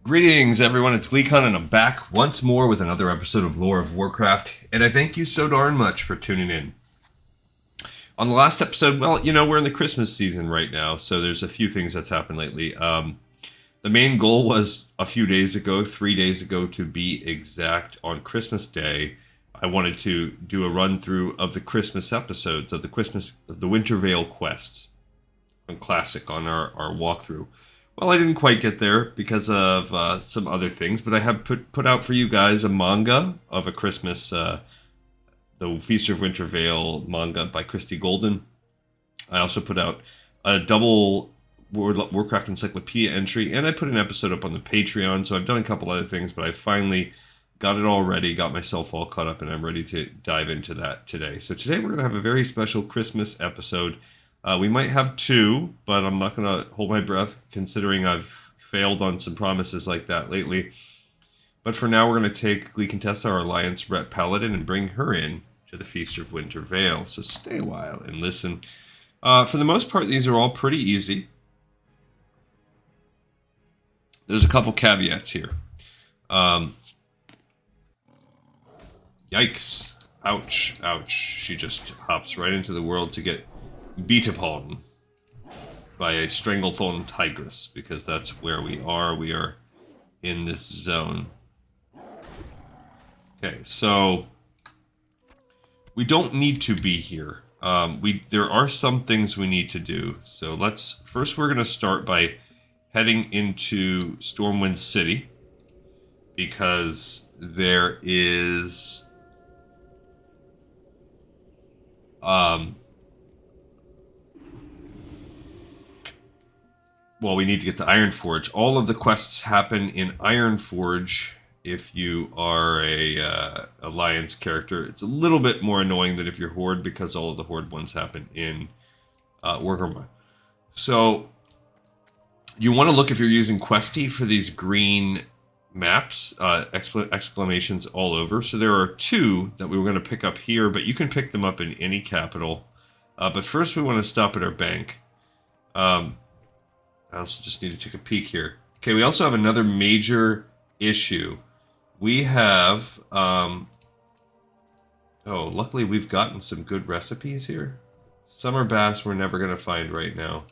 Greetings, everyone. It's GleeCon, and I'm back once more with another episode of Lore of Warcraft, and I thank you so darn much for tuning in. On the last episode, well, we're in the Christmas season right now, so there's a few things that's happened lately. The main goal was a few days ago, 3 days ago to be exact, on Christmas Day. I wanted to do a run-through of the Christmas episodes of the Winter Veil quests on Classic on our walkthrough. Well, I didn't quite get there because of some other things, but I have put out for you guys a manga of a Christmas, the Feast of Winter Veil manga by Christy Golden. I also put out a double Warcraft Encyclopedia entry, and I put an episode up on the Patreon, so I've done a couple other things, but I finally got it all ready, got myself all caught up, and I'm ready to dive into that today. So today we're going to have a very special Christmas episode. We might have two, but I'm not going to hold my breath considering I've failed on some promises like that lately. But for now, we're going to take Glee Contessa, our Alliance Rep Paladin, and bring her in to the Feast of Winter Veil. So stay a while and listen. For the most part, these are all pretty easy. There's a couple caveats here. Yikes. Ouch. Ouch. She just hops right into the world to get beat upon by a Stranglethorn Tigress, because that's where we are. We are in this zone. Okay, so we don't need to be here. There are some things we need to do. So first we're going to start by heading into Stormwind City, because there is well, we need to get to Ironforge. All of the quests happen in Ironforge if you are a Alliance character. It's a little bit more annoying than if you're Horde, because all of the Horde ones happen in Warhammer. So you want to look if you're using Questy for these green maps, exclamations all over. So there are two that we were going to pick up here, but you can pick them up in any capital. But first we want to stop at our bank. I also just need to take a peek here. Okay, we also have another major issue. We have, luckily we've gotten some good recipes here. Summer bass we're never going to find right now.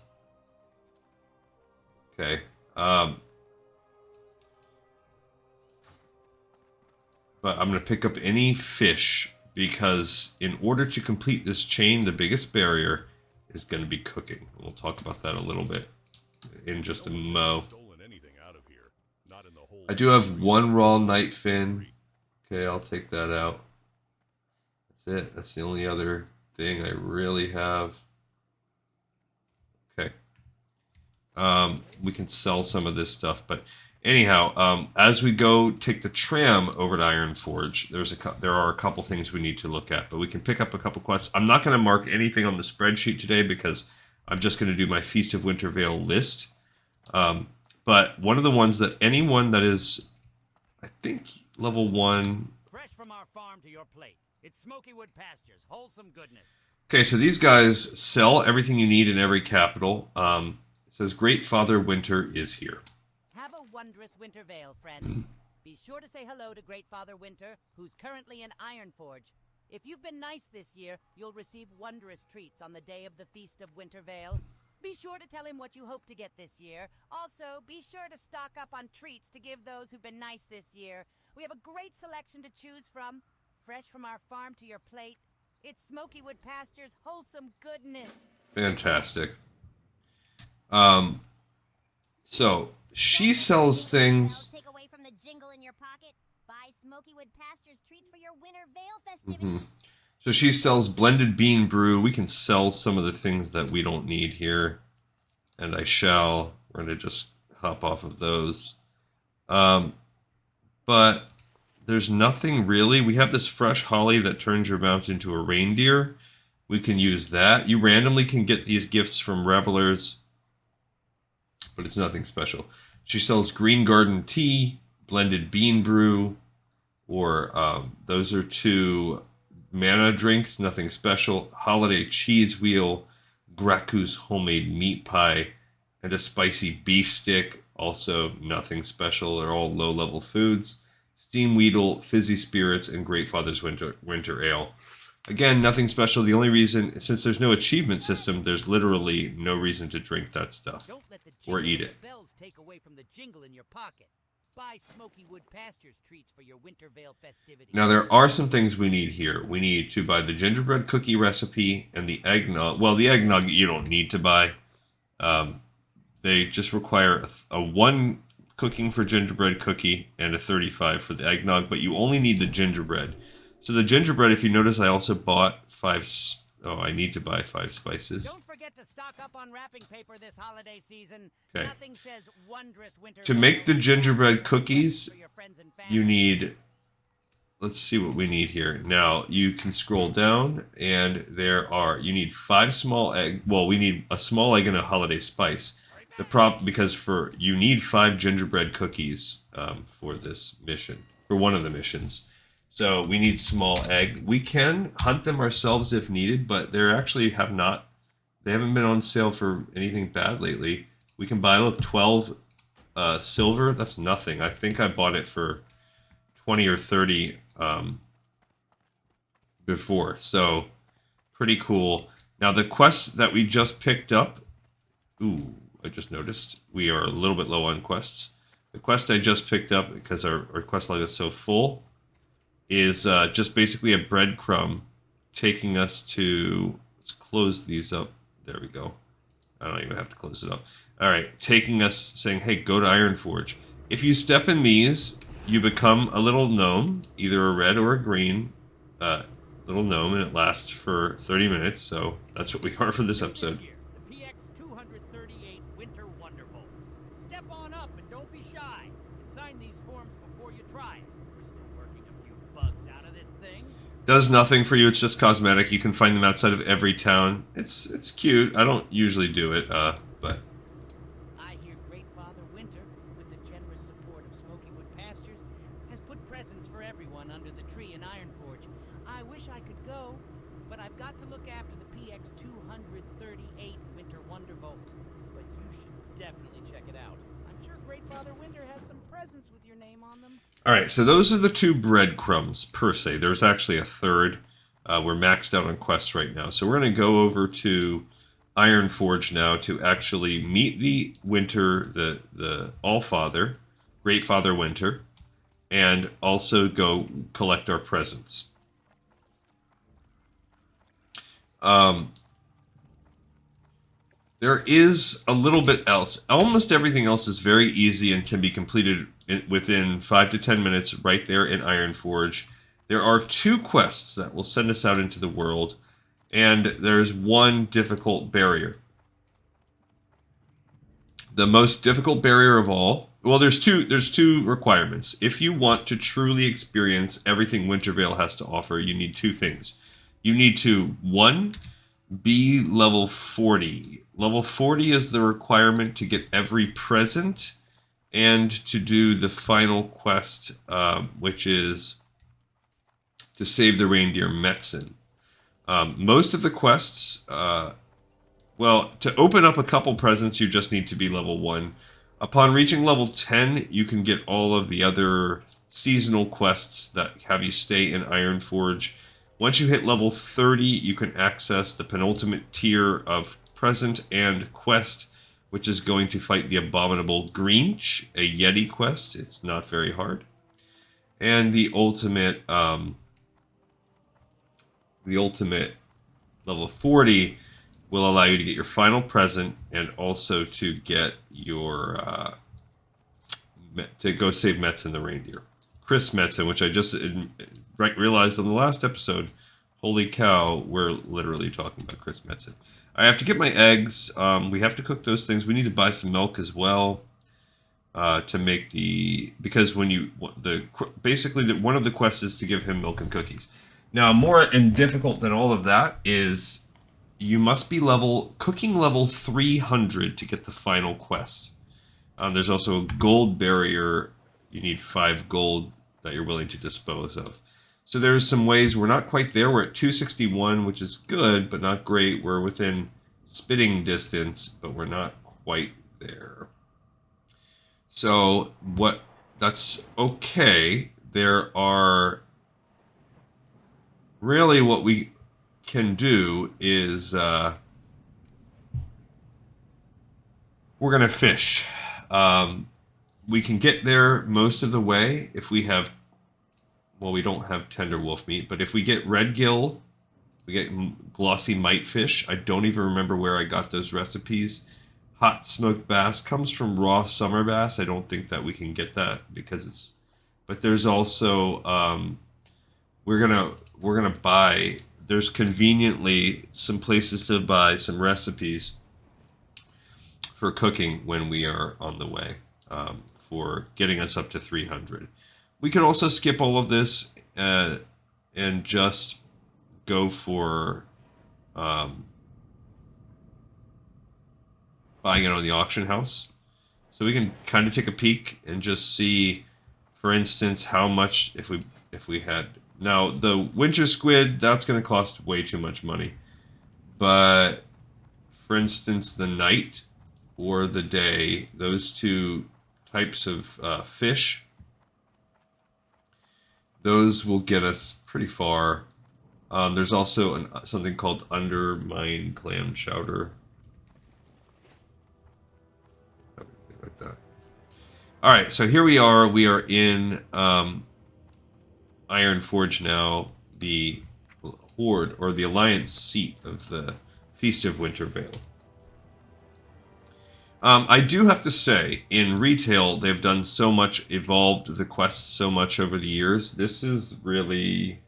Okay. But I'm going to pick up any fish, because in order to complete this chain, the biggest barrier is going to be cooking. We'll talk about that a little bit in just a mo. I do have one raw night fin. Okay, I'll take that out. That's it. That's the only other thing I really have. Okay. We can sell some of this stuff, but anyhow, as we go take the tram over to Ironforge, there are a couple things we need to look at, but we can pick up a couple quests. I'm not going to mark anything on the spreadsheet today, because I'm just going to do my Feast of Winter Veil list. But one of the ones that anyone that is, I think, level 1... Fresh from our farm to your plate. It's Smokeywood Pastures. Wholesome goodness. Okay, so these guys sell everything you need in every capital. It says, Great Father Winter is here. Have a wondrous Winter Veil, friend. Be sure to say hello to Great Father Winter, who's currently in Ironforge. If you've been nice this year, you'll receive wondrous treats on the day of the Feast of Winter Veil. Be sure to tell him what you hope to get this year. Also, be sure to stock up on treats to give those who've been nice this year. We have a great selection to choose from. Fresh from our farm to your plate. It's Smokeywood Pastures' wholesome goodness. Fantastic. So she sells things. Take away from the jingle in your pocket. Buy Smokeywood Pastures treats for your Winter Veil festivities. So she sells blended bean brew. We can sell some of the things that we don't need here, and I shall. We're going to just hop off of those. But there's nothing really. We have this fresh holly that turns your mount into a reindeer. We can use that. You randomly can get these gifts from revelers, but it's nothing special. She sells green garden tea, blended bean brew, or those are two mana drinks, nothing special. Holiday cheese wheel, Graku's homemade meat pie, and a spicy beef stick. Also, nothing special. They're all low-level foods. Steam Weedle, Fizzy Spirits, and Great Father's Winter Ale. Again, nothing special. The only reason, since there's no achievement system, there's literally no reason to drink that stuff Don't let the or eat jingle it. of the bells take away from the jingle in your pocket. Buy Smokeywood Pastures treats for your Winter Veil festivities. Now, there are some things we need here. We need to buy the gingerbread cookie recipe and the eggnog. Well, the eggnog you don't need to buy. They just require a 1 cooking for gingerbread cookie and a 35 for the eggnog, but you only need the gingerbread. So the gingerbread, if you notice, I also bought 5... Oh, I need to buy 5 spices. Don't forget to stock up on wrapping paper this holiday season. Okay. Nothing says wondrous winter To veil make the like gingerbread for cookies, your friends and family. you need... Let's see what we need here. Now, you can scroll down, and you need 5 small egg. Well, we need a small egg and a holiday spice. Because you need 5 gingerbread cookies for this mission, for one of the missions. So we need small egg. We can hunt them ourselves if needed, but they haven't been on sale for anything bad lately. We can buy, look, 12 silver. That's nothing. I think I bought it for 20 or 30 before. So pretty cool. Now the quest that we just picked up. Ooh, I just noticed we are a little bit low on quests. The quest I just picked up, because our quest log is so full, is just basically a breadcrumb taking us to... Let's close these up. There we go. I don't even have to close it up. All right, taking us, saying, hey, go to Ironforge. If you step in these, you become a little gnome, either a red or a green little gnome, and it lasts for 30 minutes, so that's what we are for this episode. The PX 238 Winter Wonderbolt. Step on up and don't be shy. And sign these forms before you try it. We're still working a few bugs out of this thing. Does nothing for you, it's just cosmetic. You can find them outside of every town. It's cute. I don't usually do it, but... I hear Great Father Winter, with the generous support of Smokeywood Pastures, has put presents for everyone under the tree in Ironforge. I wish I could go, but I've got to look after the PX 238 Winter Wonderbolt. But you should definitely check it out. I'm sure Great Father Winter has some presents with your name on them. Alright, so those are the 2 breadcrumbs, per se. There's actually a third. We're maxed out on quests right now. So we're going to go over to Ironforge now to actually meet the Winter, the All-Father, Great Father Winter, and also go collect our presents. There is a little bit else. Almost everything else is very easy and can be completed within 5 to 10 minutes right there in Ironforge. There are 2 quests that will send us out into the world, and there's 1 difficult barrier. The most difficult barrier of all... Well, there's two requirements. If you want to truly experience everything Winter Veil has to offer, you need 2 things. You need to, 1, be level 40. Level 40 is the requirement to get every present and to do the final quest, which is to save the reindeer Metzen. Most of the quests, well, to open up a couple presents, you just need to be level 1. Upon reaching level 10, you can get all of the other seasonal quests that have you stay in Ironforge. Once you hit level 30, you can access the penultimate tier of present and quest, which is going to fight the abominable Grinch, a Yeti quest. It's not very hard. And the ultimate level 40 will allow you to get your final present and also to get your to go save Metzen the Reindeer. Chris Metzen, which I just realized on the last episode. Holy cow, we're literally talking about Chris Metzen. I have to get my eggs. We have to cook those things. We need to buy some milk as well to make because when you basically one of the quests is to give him milk and cookies. Now, more and difficult than all of that is you must be cooking level 300 to get the final quest. There's also a gold barrier. You need 5 gold that you're willing to dispose of. So there's some ways. We're not quite there. We're at 261, which is good, but not great. We're within spitting distance, but we're not quite there. So that's okay. There are really what we can do is we're gonna fish. We can get there most of the way if we have. Well, we don't have tender wolf meat, but if we get red gill, we get glossy mite fish. I don't even remember where I got those recipes. Hot smoked bass comes from raw summer bass. I don't think that we can get that because it's. But there's also we're gonna buy. There's conveniently some places to buy some recipes for cooking when we are on the way for getting us up to 300. We could also skip all of this and just go for buying it on the auction house. So we can kind of take a peek and just see, for instance, how much if we had. Now the winter squid, that's going to cost way too much money. But for instance, the night or the day, those two types of fish, those will get us pretty far. There's also something called undermine clam chowder. Something like that. All right, so here we are. We are in Iron Forge now, the Horde or the Alliance seat of the Feast of Winter Veil. I do have to say, in retail, they've done so much, evolved the quests so much over the years. This is really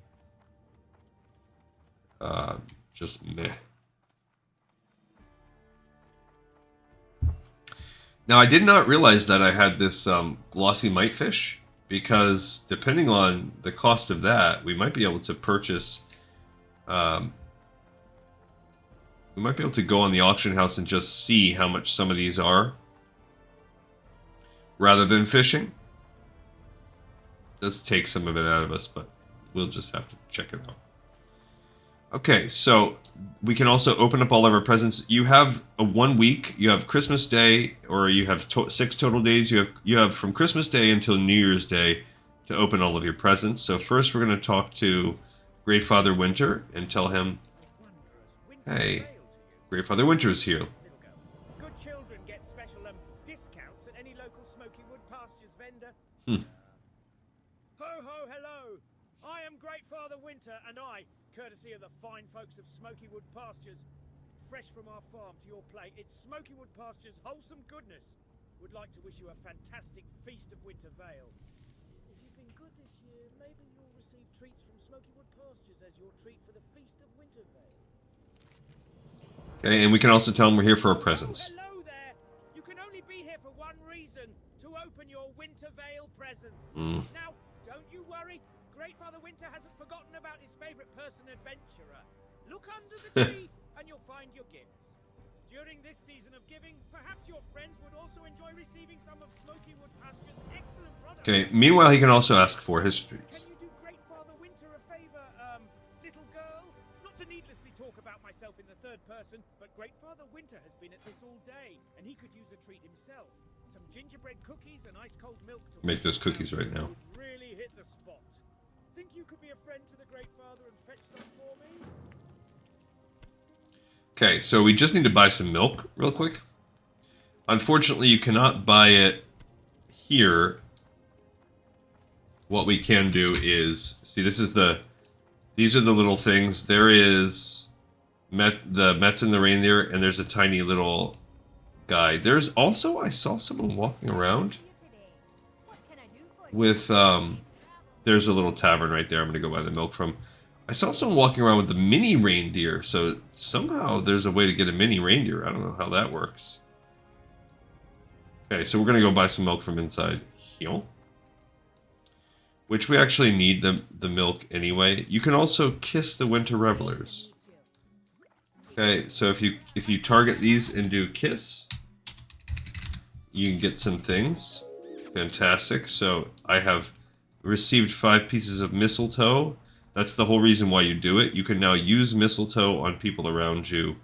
just meh. Now, I did not realize that I had this glossy mite fish, because depending on the cost of that, we might be able to purchase. We might be able to go on the auction house and just see how much some of these are, rather than fishing. It does take some of it out of us, but we'll just have to check it out. Okay, so we can also open up all of our presents. You have a 1 week. You have Christmas Day, or you have 6 total days. You have from Christmas Day until New Year's Day to open all of your presents. So first, we're going to talk to Great Father Winter and tell him, "Hey, Great Father Winter is here." Good children get special discounts at any local Smokeywood Pastures vendor. Ho ho hello! I am Great Father Winter, and I, courtesy of the fine folks of Smokeywood Pastures, fresh from our farm to your plate, it's Smokeywood Pastures' wholesome goodness, would like to wish you a fantastic Feast of Winter Veil. If you've been good this year, maybe you'll receive treats from Smokeywood Pastures as your treat for the Feast of Winter Veil. Okay, and we can also tell them we're here for our presents. Hello there! You can only be here for one reason, to open your Winter Veil presents. Now, don't you worry, Great Father Winter hasn't forgotten about his favorite person adventurer. Look under the tree and you'll find your gifts. During this season of giving, perhaps your friends would also enjoy receiving some of Smokeywood Pasture's excellent products. Okay, meanwhile, he can also ask for his treats. Can you do Great Father Winter a favor, little girl? Not to needlessly talk about myself in the third person, but Great Father Winter has been at this all day, and he could use a treat himself. Some gingerbread cookies and ice-cold milk to Make those cookies right now. would really hit the spot. Think you could be a friend to the Great Father and fetch some for me? Okay, so we just need to buy some milk real quick. Unfortunately, you cannot buy it here. What we can do is, see, these are the little things. There is the Metzen the Reindeer, and there's a tiny little guy. There's also, I saw someone walking around with, there's a little tavern right there I'm going to go buy the milk from. I saw someone walking around with the mini reindeer, so somehow there's a way to get a mini reindeer. I don't know how that works. Okay, so we're going to go buy some milk from inside here. Which we actually need the milk anyway. You can also kiss the winter revelers. Okay, so if you target these and do kiss, you can get some things. Fantastic. So I have received 5 pieces of mistletoe. That's the whole reason why you do it. You can now use mistletoe on people around you,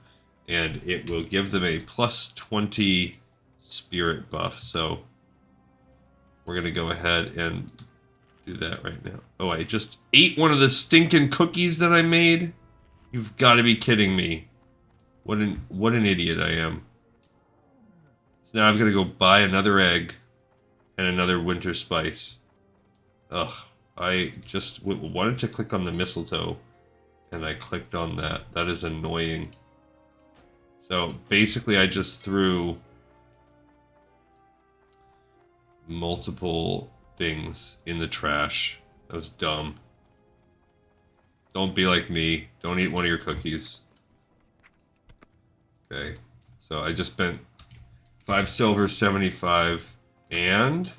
and it will give them a +20 spirit buff. So we're going to go ahead and do that right now. Oh, I just ate one of the stinking cookies that I made? You've got to be kidding me. What an idiot I am. So now I've got to go buy another egg and another winter spice. Ugh. I just wanted to click on the mistletoe, and I clicked on that. That is annoying. So basically I just threw multiple things in the trash. That was dumb. Don't be like me. Don't eat one of your cookies. Okay. So I just spent 5 silver, 75, and...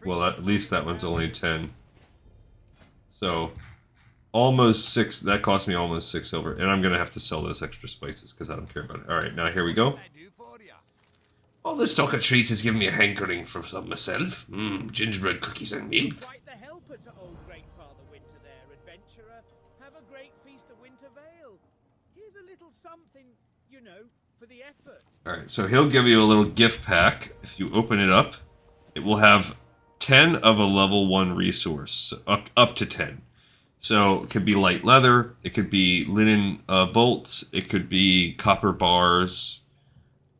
well, at least that one's only 10. So, almost 6. That cost me almost 6 silver. And I'm going to have to sell those extra spices because I don't care about it. Alright, now here we go. All this stock of treats is giving me a hankering for some myself. Gingerbread cookies and milk. Quite the helper to old Great Father Winter there, adventurer. Have a great feast of Winter Vale. Here's a little something, you know, for the effort. Alright, so he'll give you a little gift pack. If you open it up, it will have 10 of a level 1 resource, up to 10. So it could be light leather, it could be linen bolts, it could be copper bars.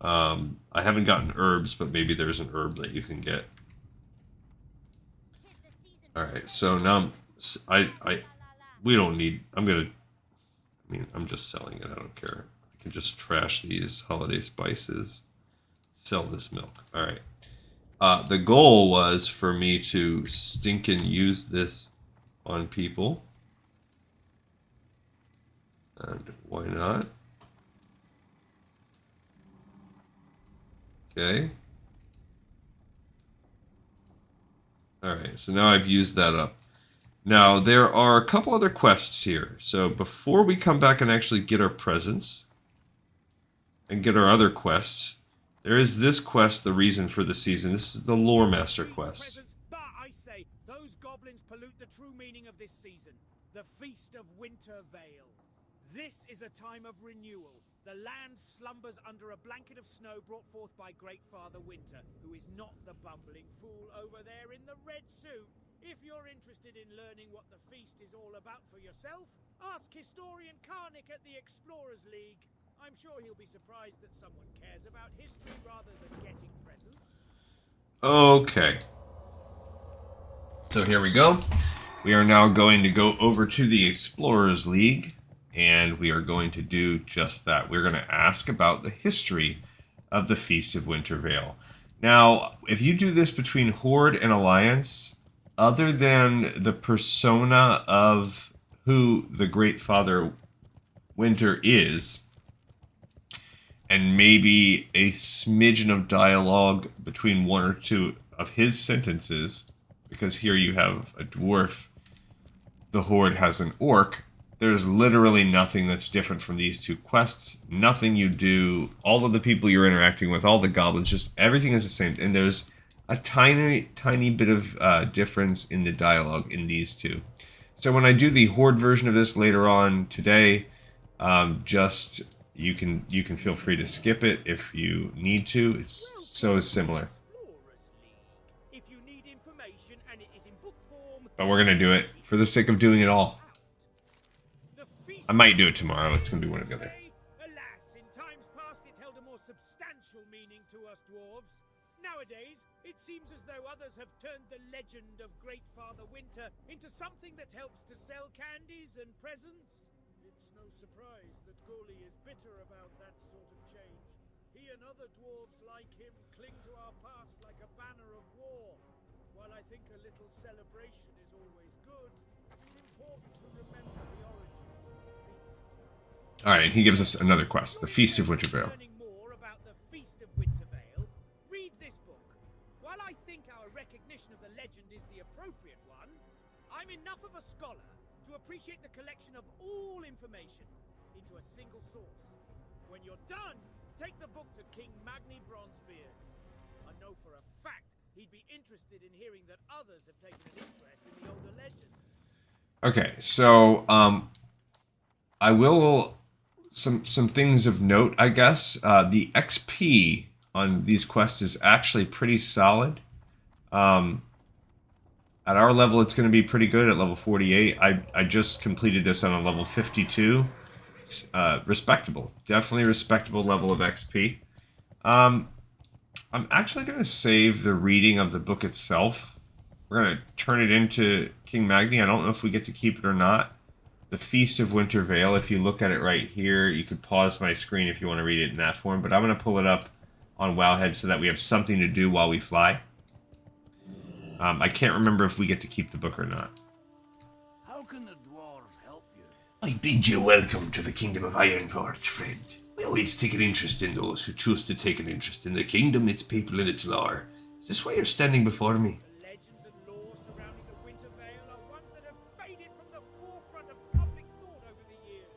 I haven't gotten herbs, but maybe there's an herb that you can get. Alright, so now we don't need, I'm just selling it, I don't care. I can just trash these holiday spices, sell this milk. Alright. The goal was for me to stinking use this on people. And why not? Okay. Alright, so now I've used that up. Now, there are a couple other quests here. So before we come back and actually get our presents and get our other quests, there is this quest, the reason for the season. This is the Lore Master quest. But I say, those goblins pollute the true meaning of this season. The Feast of Winter Vale. This is a time of renewal. The land slumbers under a blanket of snow brought forth by Great Father Winter, who is not the bumbling fool over there in the red suit. If you're interested in learning what the feast is all about for yourself, ask historian Karnik at the Explorers League. I'm sure he'll be surprised that someone cares about history rather than getting presents. Okay. So here we go. We are now going to go over to the Explorers League, and we are going to do just that. We're going to ask about the history of the Feast of Winter Vale. Now, if you do this between Horde and Alliance, other than the persona of who the Great Father Winter is, and maybe a smidgen of dialogue between one or two of his sentences, because here you have a dwarf, the Horde has an orc, there's literally nothing that's different from these two quests. Nothing you do, all of the people you're interacting with, all the goblins, just everything is the same. And there's a tiny bit of difference in the dialogue in these two. So when I do the Horde version of this later on today, just you can feel free to skip it if you need to. It's so similar. If you need information and it is in book form, But we're gonna do it for the sake of doing it all. I might do it tomorrow. It's going to be one or the other. Alas, in times past it held a more substantial meaning to us dwarves. Nowadays, it seems as though others have turned the legend of Great Father Winter into something that helps to sell candies and presents. It's no surprise that Gaily is bitter about that sort of change. He and other dwarves like him cling to our past like a banner of war. While I think a little celebration is always good, it's important to remember the origins. Alright, and he gives us another quest, the Feast of Winter Vale. Learning more about the Feast of Winter Vale, read this book. While I think our recognition of the legend is the appropriate one, I'm enough of a scholar to appreciate the collection of all information into a single source. When you're done, take the book to King Magni Bronzebeard. I know for a fact he'd be interested in hearing that others have taken an interest in the older legends. Okay, so I will some things of note, I guess. The XP on these quests is actually pretty solid. At our level, it's going to be pretty good at level 48. I just completed this on a level 52. Respectable. Definitely respectable level of XP. I'm actually going to save the reading of the book itself. We're going to turn it into King Magni. I don't know if we get to keep it or not. The Feast of Winter Veil, if you look at it right here, you could pause my screen if you want to read it in that form, but I'm going to pull it up on Wowhead so that we have something to do while we fly. I can't remember if we get to keep the book or not. How can the dwarves help you? I bid you welcome to the Kingdom of Ironforge, friend. We always take an interest in those who choose to take an interest in the kingdom, its people, and its lore. Is this why you're standing before me? The legends and lore surrounding the Winter Veil are ones that have faded from the forefront of public thought over the years.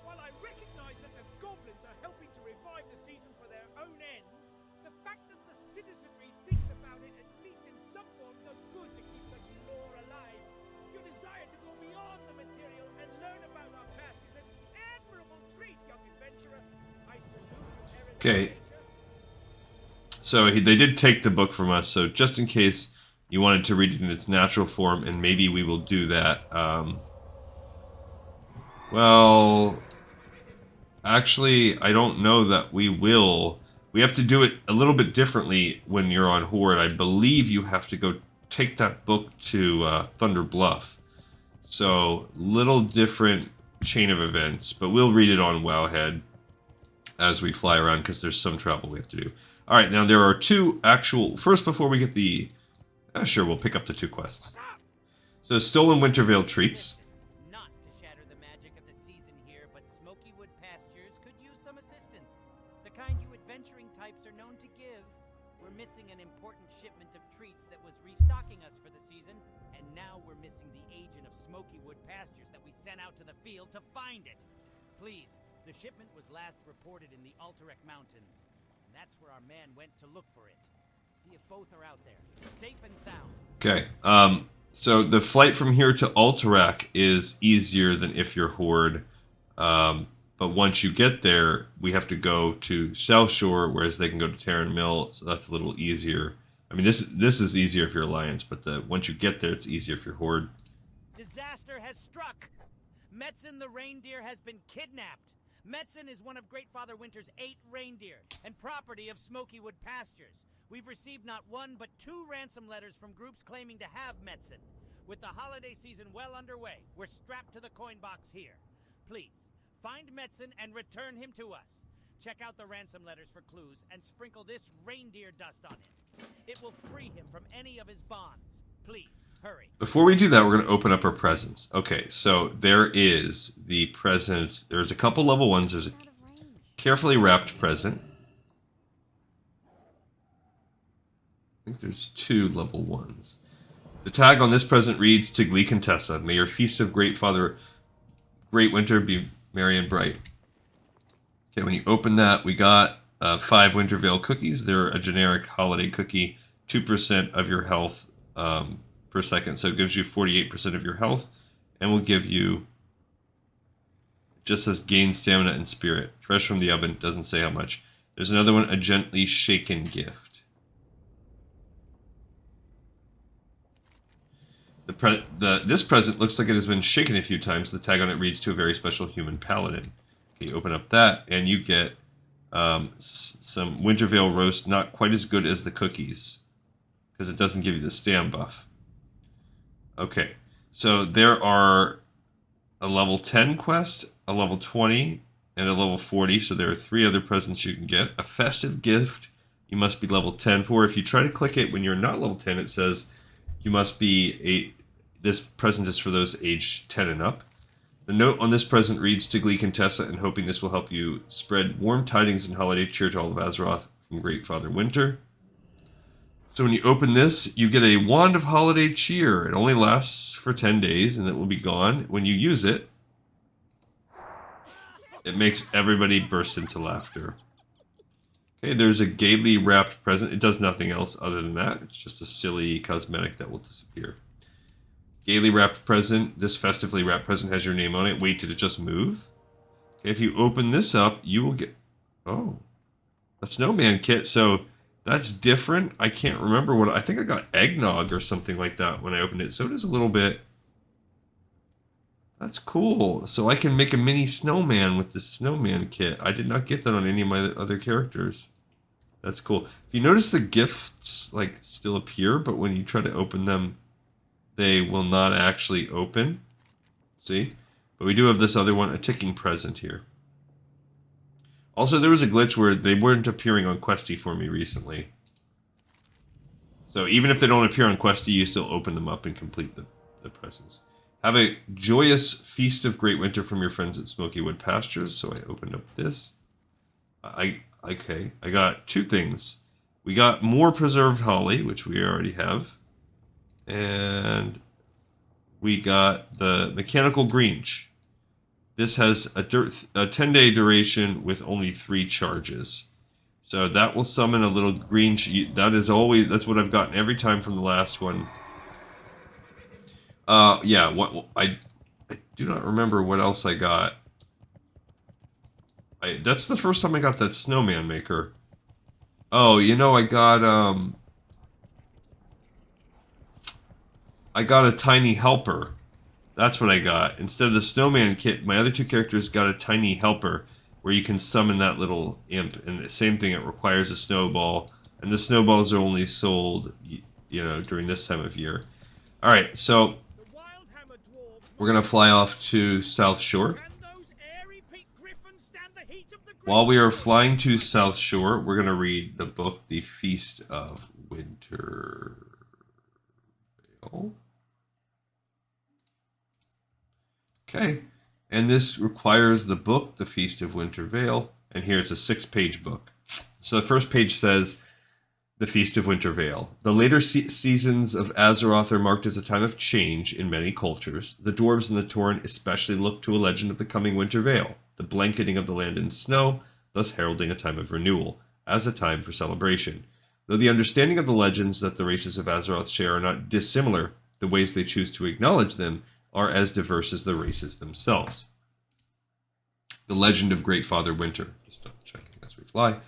While I recognize that the goblins are helping to revive the season for their own ends, the fact that the citizenry thinks about it, at least in some form, does good to keep such lore alive. Your desire to go beyond the material and learn about our past is an admirable trait, young adventurer. I salute your heritage. Okay. So they did take the book from us, so just in case you wanted to read it in its natural form, and maybe we will do that. Well, actually, I don't know that we will. We have to do it a little bit differently when you're on Horde. I believe you have to go take that book to Thunder Bluff. So, little different chain of events, but we'll read it on Wowhead as we fly around because there's some travel we have to do. Alright, now there are two actual... First, before we get the... sure, we'll pick up the two quests. So, Stolen Winter Veil treats. Not to shatter the magic of the season here, but Smokeywood Pastures could use some assistance. The kind you adventuring types are known to give. We're missing an important shipment of treats that was restocking us for the season, and now we're missing the agent of Smokeywood Pastures that we sent out to the field to find it. Please, the shipment was last reported in the Alterac Mountains. That's where our man went to look for it. See if both are out there, safe and sound. Okay, so the flight from here to Alterac is easier than if you're Horde. But once you get there, we have to go to South Shore, whereas they can go to Terran Mill, so that's a little easier. I mean, this is easier if you're Alliance, but once you get there, it's easier if you're Horde. Disaster has struck! Metzen the Reindeer has been kidnapped! Metzen is one of Great Father Winter's 8 reindeer, and property of Smokeywood Pastures. We've received not one, but 2 ransom letters from groups claiming to have Metzen. With the holiday season well underway, we're strapped to the coin box here. Please, find Metzen and return him to us. Check out the ransom letters for clues, and sprinkle this reindeer dust on him. It will free him from any of his bonds. Please, hurry. Before we do that, we're going to open up our presents. Okay, so there is the present. There's a couple level 1s. There's a carefully wrapped present. I think there's 2 level 1s. The tag on this present reads, to Glee Contessa, may your feast of Great Winter be merry and bright. Okay, when you open that, we got 5 Winter Veil cookies. They're a generic holiday cookie, 2% of your health per second, so it gives you 48% of your health, and will give you, just says gain stamina and spirit. Fresh from the oven, doesn't say how much. There's another one, a gently shaken gift. This present looks like it has been shaken a few times. The tag on it reads, to a very special human paladin. Okay, you open up that, and you get some Winter Veil roast, not quite as good as the cookies, because it doesn't give you the stam buff. Okay, so there are a level 10 quest, a level 20, and a level 40, so there are 3 other presents you can get. A Festive Gift, you must be level 10 for. If you try to click it when you're not level 10, it says you must be this present is for those aged 10 and up. The note on this present reads, to Glee Contessa, and hoping this will help you spread warm tidings and holiday cheer to all of Azeroth from Great Father Winter. So when you open this, you get a Wand of Holiday Cheer. It only lasts for 10 days, and it will be gone. When you use it, it makes everybody burst into laughter. Okay, there's a gaily wrapped present. It does nothing else other than that. It's just a silly cosmetic that will disappear. Gaily wrapped present. This festively wrapped present has your name on it. Wait, did it just move? Okay, if you open this up, you will get... Oh. a snowman kit, so that's different. I can't remember what... I think I got eggnog or something like that when I opened it. So it is a little bit... That's cool. So I can make a mini snowman with the snowman kit. I did not get that on any of my other characters. That's cool. If you notice, the gifts like still appear, but when you try to open them, they will not actually open. See? But we do have this other one, a ticking present here. Also, there was a glitch where they weren't appearing on Questy for me recently. So even if they don't appear on Questy, you still open them up and complete the presents. Have a joyous feast of great winter from your friends at Smokeywood Pastures. So I opened up this. Okay, I got two things. We got more preserved holly, which we already have. And we got the mechanical Grinch. This has a 10-day duration with only 3 charges. So that will summon a little Grinch. That's what I've gotten every time from the last one. Yeah, I do not remember what else I got. That's the first time I got that snowman maker. Oh, you know, I got a tiny helper. That's what I got. Instead of the snowman kit, my other 2 characters got a tiny helper where you can summon that little imp. And the same thing, it requires a snowball. And the snowballs are only sold, you know, during this time of year. Alright, so we're going to fly off to South Shore. While we are flying to South Shore, we're going to read the book, The Feast of Winter Veil. Okay, and this requires the book, The Feast of Winter Veil, and here it's a 6-page book. So the first page says, The Feast of Winter Veil. The later seasons of Azeroth are marked as a time of change in many cultures. The dwarves and the Tauren especially look to a legend of the coming Winter Veil, the blanketing of the land in snow, thus heralding a time of renewal, as a time for celebration. Though the understanding of the legends that the races of Azeroth share are not dissimilar, the ways they choose to acknowledge them are as diverse as the races themselves. The legend of Great Father Winter. Just double checking as we fly.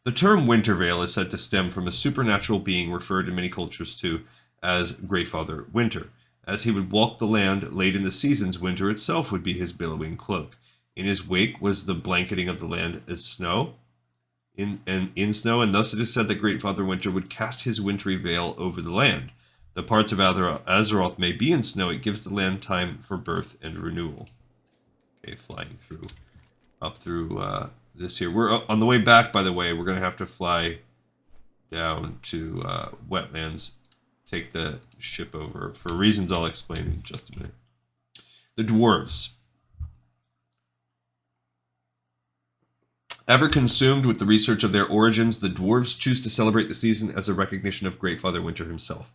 The term Winter Veil is said to stem from a supernatural being referred in many cultures to as Great Father Winter. As he would walk the land late in the seasons, winter itself would be his billowing cloak. In his wake was the blanketing of the land as snow, in snow, and thus it is said that Great Father Winter would cast his wintry veil over the land. The parts of Azeroth may be in snow, it gives the land time for birth and renewal. Okay, flying up through this here. We're on the way back, by the way. We're going to have to fly down to wetlands, take the ship over for reasons I'll explain in just a minute. The dwarves. Ever consumed with the research of their origins, the dwarves choose to celebrate the season as a recognition of Great Father Winter himself.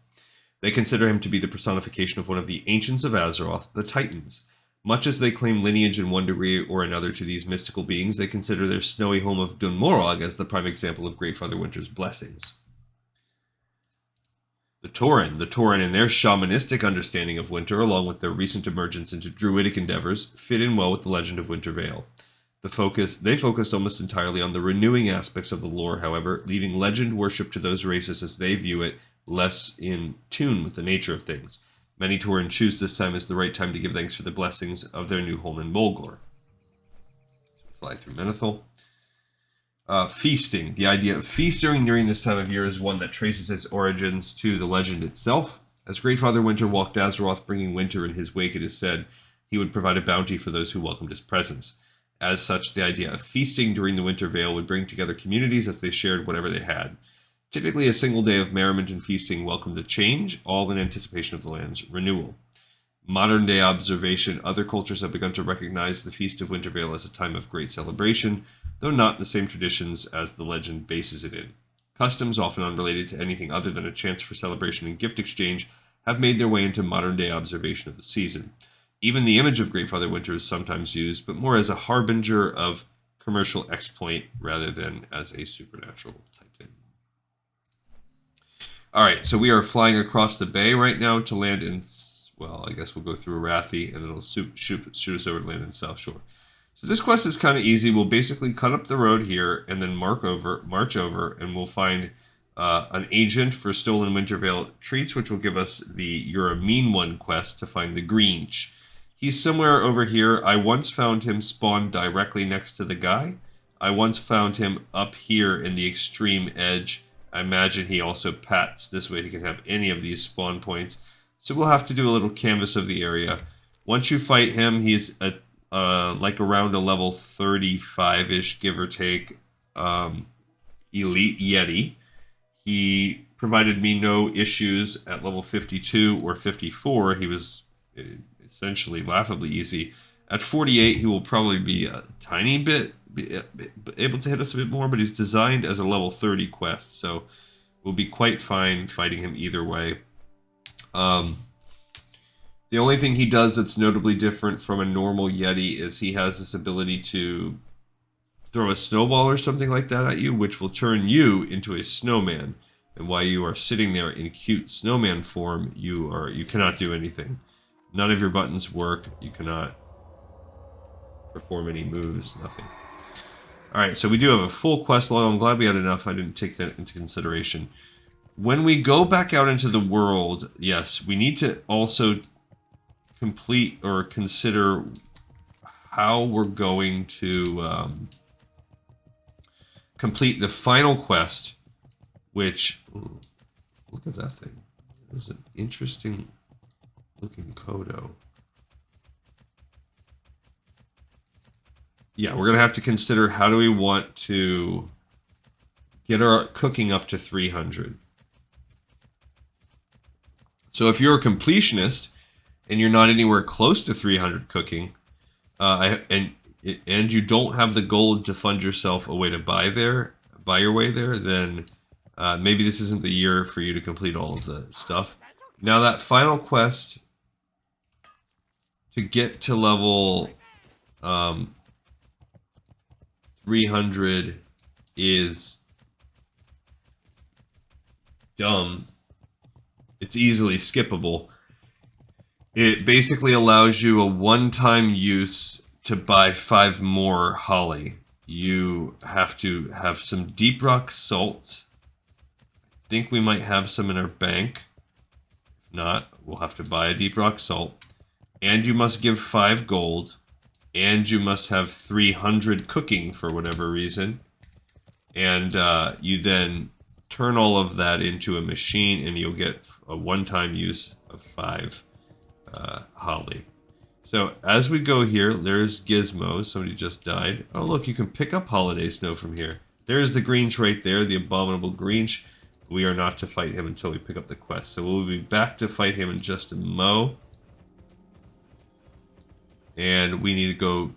They consider him to be the personification of one of the ancients of Azeroth, the Titans. Much as they claim lineage in one degree or another to these mystical beings, they consider their snowy home of Dun Morog as the prime example of Great Father Winter's blessings. The Tauren in their shamanistic understanding of winter, along with their recent emergence into druidic endeavors, fit in well with the legend of Winter Veil. They focused almost entirely on the renewing aspects of the lore, however, leaving legend worship to those races as they view it less in tune with the nature of things. Many Tauren choose this time as the right time to give thanks for the blessings of their new home in Mulgore. So fly through Menethil. Feasting. The idea of feasting during this time of year is one that traces its origins to the legend itself. As Great Father Winter walked Azeroth bringing winter in his wake, it is said he would provide a bounty for those who welcomed his presence. As such, the idea of feasting during the Winter Veil would bring together communities as they shared whatever they had. Typically, a single day of merriment and feasting welcomed a change, all in anticipation of the land's renewal. Modern-day observation, other cultures have begun to recognize the Feast of Winter Veil as a time of great celebration, though not the same traditions as the legend bases it in. Customs, often unrelated to anything other than a chance for celebration and gift exchange, have made their way into modern-day observation of the season. Even the image of Great Father Winter is sometimes used, but more as a harbinger of commercial exploit rather than as a supernatural titan. Alright, so we are flying across the bay right now to land in, well, I guess we'll go through Arathi, and it'll shoot us over to land in South Shore. So this quest is kind of easy. We'll basically cut up the road here and then march over, and we'll find an agent for stolen Wintervale treats, which will give us the You're a Mean One quest to find the Grinch. He's somewhere over here. I once found him spawned directly next to the guy. I once found him up here in the extreme edge. I imagine he also pats this way. He can have any of these spawn points. So we'll have to do a little canvas of the area. Once you fight him, he's like around a level 35-ish, give or take, elite Yeti. He provided me no issues at level 52 or 54. He was essentially laughably easy. At 48, he will probably be a tiny bit able to hit us a bit more, but he's designed as a level 30 quest, so we'll be quite fine fighting him either way. The only thing he does that's notably different from a normal Yeti is he has this ability to throw a snowball or something like that at you, which will turn you into a snowman. And while you are sitting there in cute snowman form, you cannot do anything. None of your buttons work. You cannot perform any moves. Nothing. All right, so we do have a full quest log. I'm glad we had enough. I didn't take that into consideration. When we go back out into the world, yes, we need to also complete or consider how we're going to complete the final quest, which, ooh, look at that thing. There's an interesting looking Kodo. Yeah, we're going to have to consider how do we want to get our cooking up to 300. So if you're a completionist and you're not anywhere close to 300 cooking, and you don't have the gold to fund yourself a way to buy your way there, then maybe this isn't the year for you to complete all of the stuff. Now that final quest to get to level 300 is dumb. It's easily skippable. It basically allows you a one-time use to buy 5 more holly. You have to have some deep rock salt. I think we might have some in our bank. If not, we'll have to buy a deep rock salt. And you must give 5 gold. And you must have 300 cooking for whatever reason. And you then turn all of that into a machine and you'll get a one-time use of 5 holly. So as we go here, there's Gizmo. Somebody just died. Oh, look, you can pick up holiday snow from here. There's the Grinch right there, the abominable Grinch. We are not to fight him until we pick up the quest. So we'll be back to fight him in just a mo. And we need to go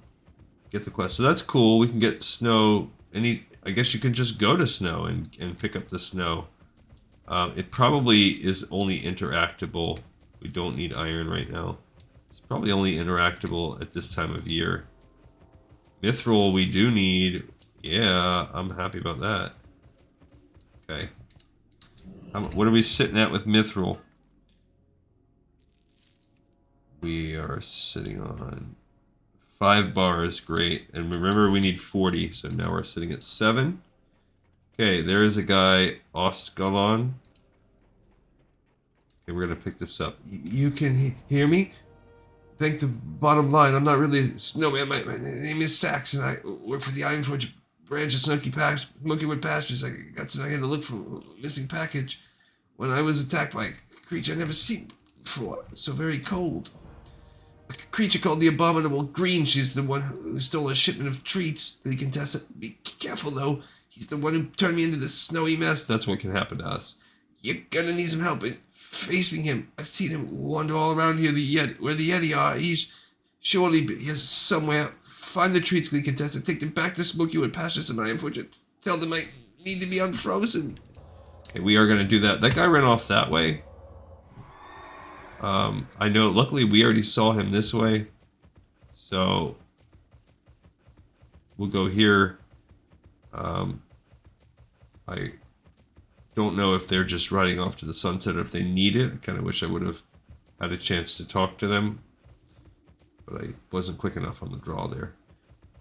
get the quest. So that's cool. We can get snow. I guess you can just go to snow and pick up the snow. It probably is only interactable. We don't need iron right now. It's probably only interactable at this time of year. Mithril we do need. Yeah, I'm happy about that. Okay. What are we sitting at with Mithril? We are sitting on 5 bars. Great. And remember, we need 40. So now we're sitting at 7. Okay, there is a guy, Oscalon. Okay, we're going to pick this up. You can hear me? Thank the bottom line. I'm not really a snowman. My name is Sax, and I work for the Ironforge branch of Smokeywood Pastures. I had to look for a missing package when I was attacked by a creature I'd never seen before. So very cold. A creature called the Abominable Green. She's the one who stole a shipment of treats. The Contessa. Be careful, though. He's the one who turned me into this snowy mess. That's what can happen to us. You're gonna need some help in facing him. I've seen him wander all around here. Where the Yeti are. He's surely here somewhere. Find the treats, the Contessa. Take them back to Smokeywood Pastures and Ironforge. Tell them I need to be unfrozen. Okay, we are gonna do that. That guy ran off that way. I know, luckily we already saw him this way, so we'll go here. I don't know if they're just riding off to the sunset or if they need it. I kind of wish I would have had a chance to talk to them, but I wasn't quick enough on the draw there.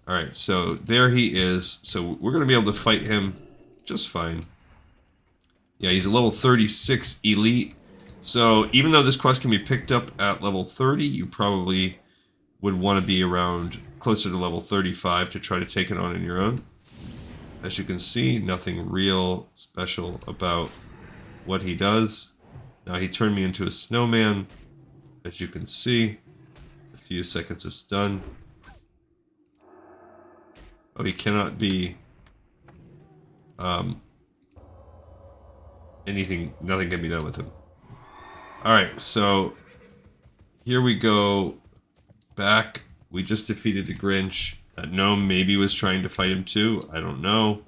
Alright, so there he is. So we're going to be able to fight him just fine. Yeah, he's a level 36 elite. So even though this quest can be picked up at level 30, you probably would want to be around closer to level 35 to try to take it on your own. As you can see, nothing real special about what he does. Now he turned me into a snowman. As you can see, a few seconds of stun. Oh, he cannot be anything, nothing can be done with him. Alright, so here we go back. We just defeated the Grinch. That gnome maybe was trying to fight him too. I don't know.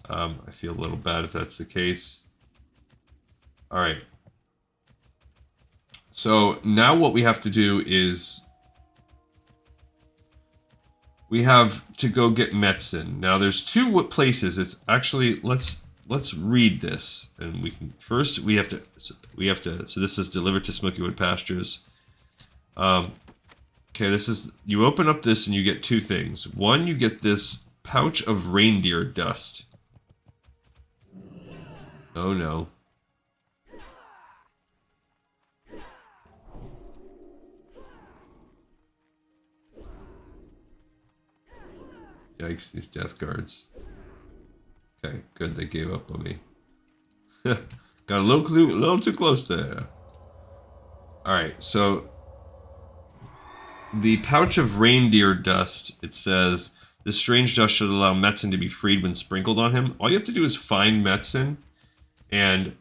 I feel a little bad if that's the case. Alright. So now what we have to do is we have to go get Metzen. Now there's two places. It's actually, let's read this, and we can first we have to so this is delivered to Smokeywood Pastures. Okay, this is, you open up this and you get two things. One, you get this pouch of reindeer dust. Oh no. Yikes, these death guards. Okay, good, they gave up on me. Got a little too close there. Alright, so the pouch of reindeer dust, it says, this strange dust should allow Metzen to be freed when sprinkled on him. All you have to do is find Metzen and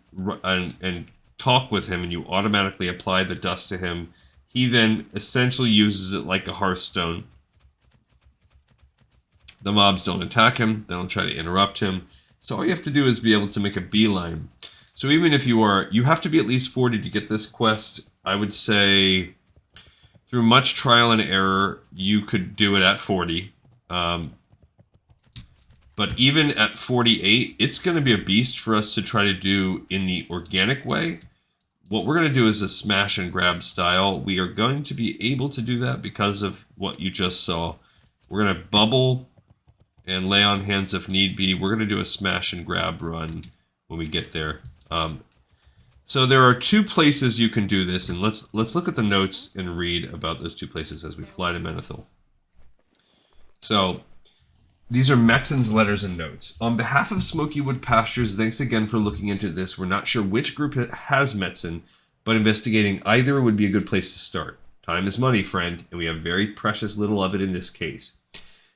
talk with him, and you automatically apply the dust to him. He then essentially uses it like a hearthstone. The mobs don't attack him, they don't try to interrupt him. So all you have to do is be able to make a beeline. So even if you have to be at least 40 to get this quest. I would say through much trial and error, you could do it at 40. But even at 48, it's going to be a beast for us to try to do in the organic way. What we're going to do is a smash and grab style. We are going to be able to do that because of what you just saw. We're going to bubble and lay on hands if need be. We're going to do a smash and grab run when we get there. So there are two places you can do this, and let's look at the notes and read about those two places as we fly to Menethil. So these are Metzen's letters and notes. On behalf of Smokeywood Pastures, thanks again for looking into this. We're not sure which group has Metzen, but investigating either would be a good place to start. Time is money, friend, and we have very precious little of it in this case.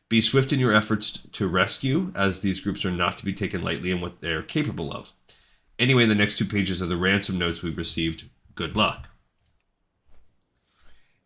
Be swift in your efforts to rescue, as these groups are not to be taken lightly in what they're capable of. Anyway, the next two pages are the ransom notes we've received. Good luck.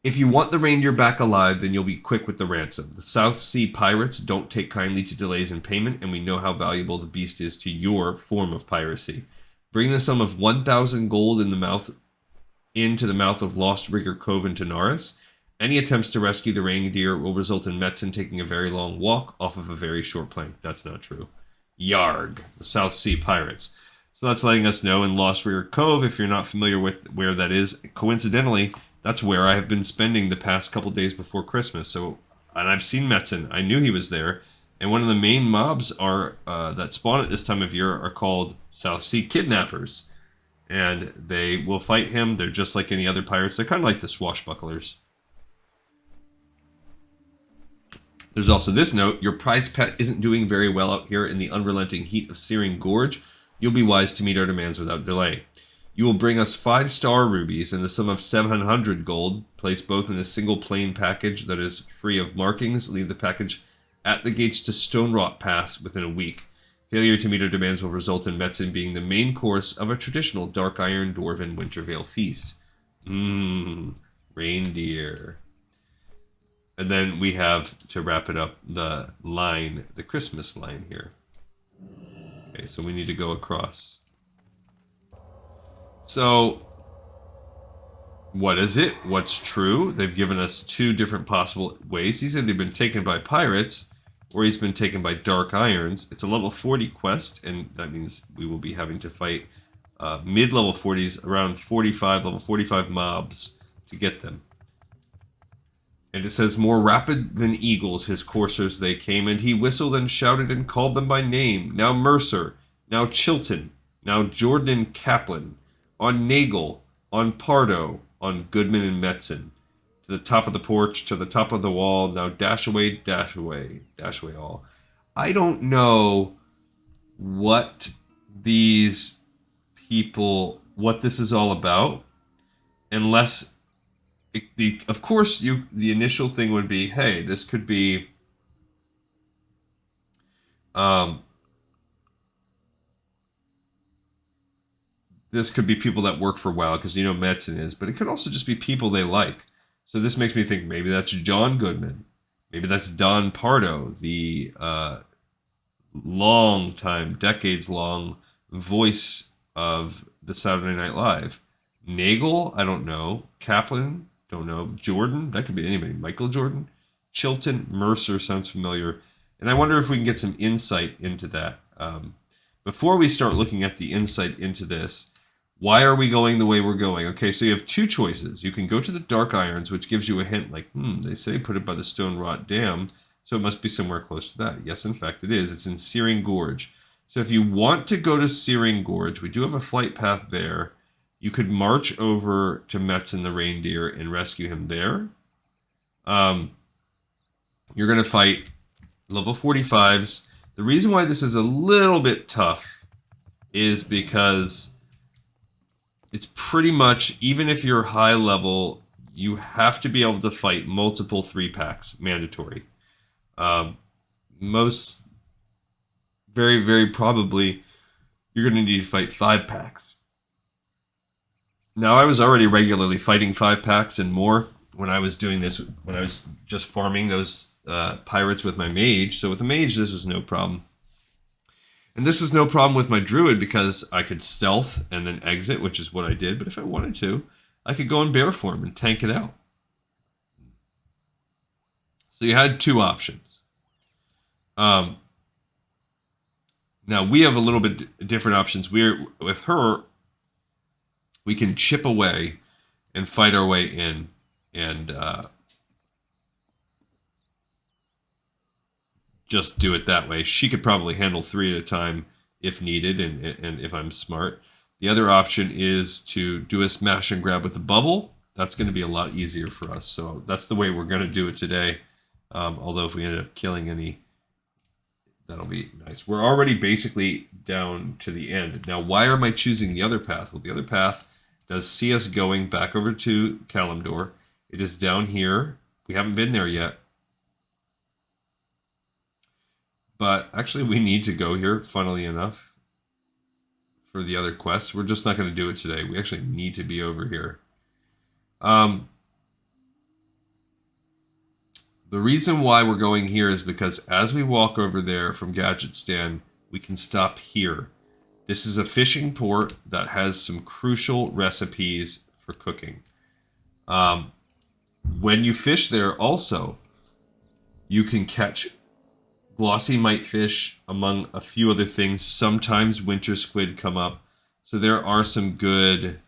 If you want the reindeer back alive, then you'll be quick with the ransom. The South Sea pirates don't take kindly to delays in payment, and we know how valuable the beast is to your form of piracy. Bring the sum of 1,000 gold into the mouth of Lost Rigger Cove in Tanaris. Any attempts to rescue the reindeer will result in Metzen taking a very long walk off of a very short plank. That's not true. Yarg, the South Sea pirates. So that's letting us know in Lost Rigger Cove, if you're not familiar with where that is, coincidentally, that's where I have been spending the past couple days before Christmas. So, and I've seen Metzen. I knew he was there. And one of the main mobs that spawn at this time of year are called South Sea Kidnappers. And they will fight him. They're just like any other pirates. They're kind of like the swashbucklers. There's also this note. Your prize pet isn't doing very well out here in the unrelenting heat of Searing Gorge. You'll be wise to meet our demands without delay. You will bring us 5-star rubies and the sum of 700 gold. Place both in a single plain package that is free of markings. Leave the package at the gates to Stone Rot Pass within a week. Failure to meet our demands will result in Metzen being the main course of a traditional Dark Iron Dwarven Wintervale feast. Reindeer. And then we have, to wrap it up, the Christmas line here. Okay, so we need to go across. So, what is it? What's true? They've given us two different possible ways. He's either been taken by pirates, or he's been taken by Dark Irons. It's a level 40 quest, and that means we will be having to fight mid-level 40s, around 45, level 45 mobs to get them. And it says, more rapid than eagles his coursers they came, and he whistled and shouted and called them by name. Now Mercer, now Chilton, now Jordan and Kaplan, on Nagel, on Pardo, on Goodman and Metzen. To the top of the porch, to the top of the wall, now dash away, dash away, dash away all. I don't know what these people, what this is all about, unless... of course, the initial thing would be, hey, this could be people that work for WoW, because Metzen is, but it could also just be people they like. So this makes me think maybe that's John Goodman, maybe that's Don Pardo, the decades-long voice of the Saturday Night Live. Nagel, I don't know. Kaplan, don't know. Jordan, that could be anybody. Michael Jordan. Chilton, Mercer sounds familiar. And I wonder if we can get some insight into that. Before we start looking at the insight into this, why are we going the way we're going? Okay, so you have two choices. You can go to the Dark Irons, which gives you a hint like, they say put it by the Stone Rot Dam, so it must be somewhere close to that. Yes, in fact, it is. It's in Searing Gorge. So if you want to go to Searing Gorge, we do have a flight path there. You could march over to Metzen the Reindeer and rescue him there. You're going to fight level 45s. The reason why this is a little bit tough is because it's pretty much, even if you're high level, you have to be able to fight multiple 3-packs, mandatory. Very, very probably, you're going to need to fight 5-packs. Now, I was already regularly fighting 5-packs and more when I was doing this, when I was just farming those pirates with my mage. So with the mage, this was no problem. And this was no problem with my druid because I could stealth and then exit, which is what I did. But if I wanted to, I could go in bear form and tank it out. So you had two options. Now, we have a little bit different options. With her, we can chip away and fight our way in and just do it that way. She could probably handle 3 at a time if needed and if I'm smart. The other option is to do a smash and grab with the bubble. That's going to be a lot easier for us. So that's the way we're going to do it today. Although if we end up killing any, that'll be nice. We're already basically down to the end. Now, why am I choosing the other path? Well, the other path does see us going back over to Kalimdor. It is down here. We haven't been there yet. But actually, we need to go here, funnily enough, for the other quests. We're just not going to do it today. We actually need to be over here. The reason why we're going here is because as we walk over there from Gadgetstan, we can stop here. This is a fishing port that has some crucial recipes for cooking. When you fish there also, you can catch glossy mite fish among a few other things. Sometimes winter squid come up. So there are some good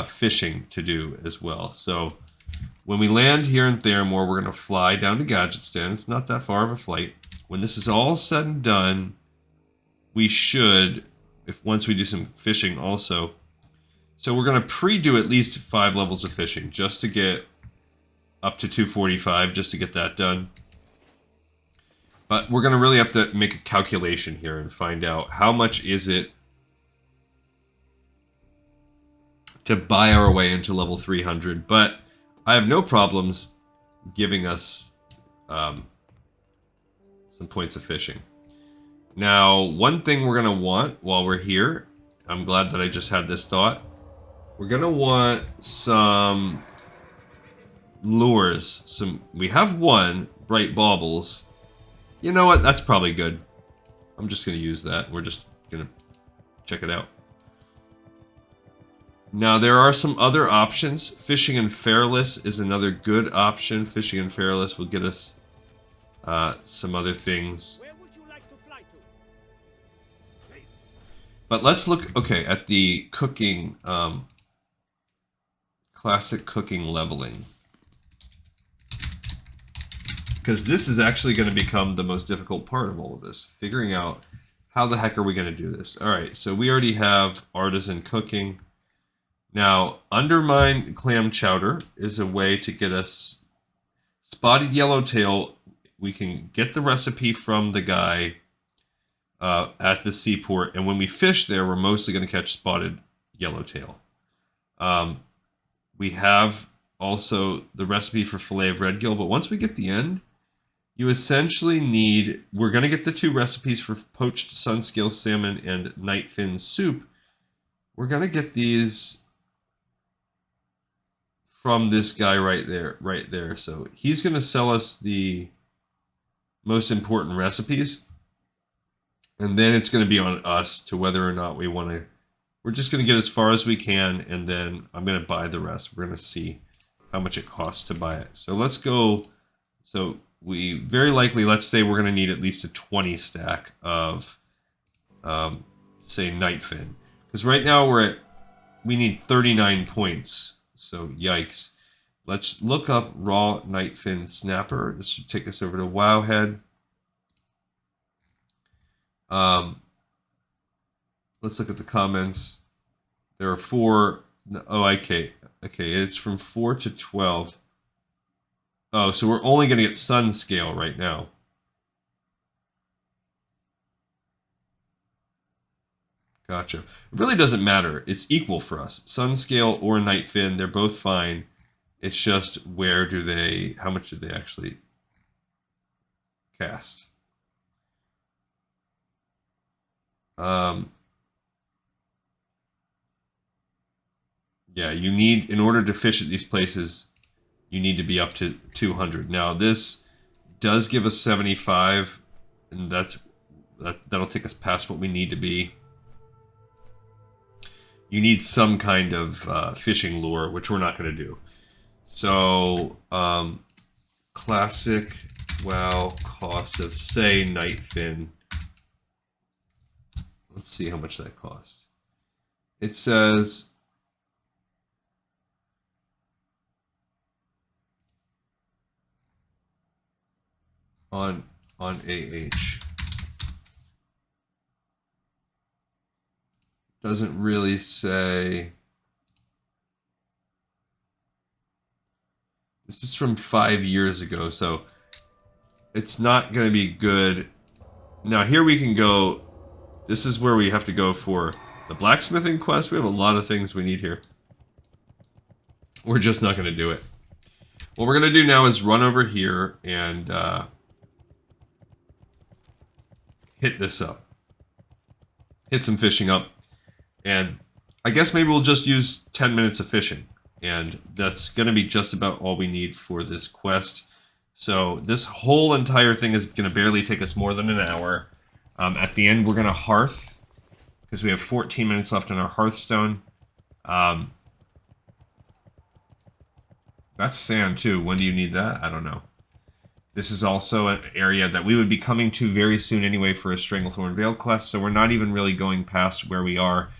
fishing to do as well. So when we land here in Theramore, we're going to fly down to Gadgetstan. It's not that far of a flight. When this is all said and done, we should, once we do some fishing also. So we're going to pre-do at least 5 levels of fishing just to get up to 245, just to get that done. But we're going to really have to make a calculation here and find out how much is it to buy our way into level 300. But I have no problems giving us some points of fishing. Now, one thing we're going to want while we're here, I'm glad that I just had this thought. We're going to want some lures. We have one, bright baubles. You know what? That's probably good. I'm just going to use that. We're just going to check it out. Now, there are some other options. Fishing and Fairless is another good option. Fishing and Fairless will get us some other things. Where would you like to fly to? But let's look, okay, at the cooking, classic cooking leveling. Because this is actually going to become the most difficult part of all of this. Figuring out how the heck are we going to do this. All right, so we already have artisan cooking. Now, undermine clam chowder is a way to get us spotted yellowtail. We can get the recipe from the guy at the seaport, and when we fish there, we're mostly going to catch spotted yellowtail. We have also the recipe for fillet of redgill, but once we get the end, you essentially need, we're going to get the 2 recipes for poached sunscale salmon and nightfin soup. We're going to get these from this guy right there. So he's going to sell us the most important recipes. And then it's going to be on us to whether or not we want to. We're just going to get as far as we can, and then I'm going to buy the rest. We're going to see how much it costs to buy it. So let's go. So we very likely, let's say we're going to need at least a 20 stack of, say, nightfin. Because right now we need 39 points. So yikes. Let's look up raw nightfin snapper. This should take us over to Wowhead. Let's look at the comments. There are 4. Oh, okay. It's from 4 to 12. Oh, so we're only going to get sun scale right now. Gotcha. It really doesn't matter. It's equal for us. Sun scale or nightfin, they're both fine. It's just how much do they actually cast? Yeah, you need, in order to fish at these places, you need to be up to 200. Now, this does give us 75, and that'll take us past what we need to be. You need some kind of fishing lure, which we're not going to do. So, classic WoW cost of, say, nightfin. Let's see how much that costs. It says on AH. Doesn't really say. This is from 5 years ago, so it's not going to be good. Now here we can go. This is where we have to go for the blacksmithing quest. We have a lot of things we need here. We're just not going to do it. What we're going to do now is run over here and hit this up. Hit some fishing up. And I guess maybe we'll just use 10 minutes of fishing. And that's going to be just about all we need for this quest. So this whole entire thing is going to barely take us more than an hour. At the end, we're going to hearth, because we have 14 minutes left on our hearthstone. That's sand, too. When do you need that? I don't know. This is also an area that we would be coming to very soon anyway for a Stranglethorn Vale quest, so we're not even really going past where we are.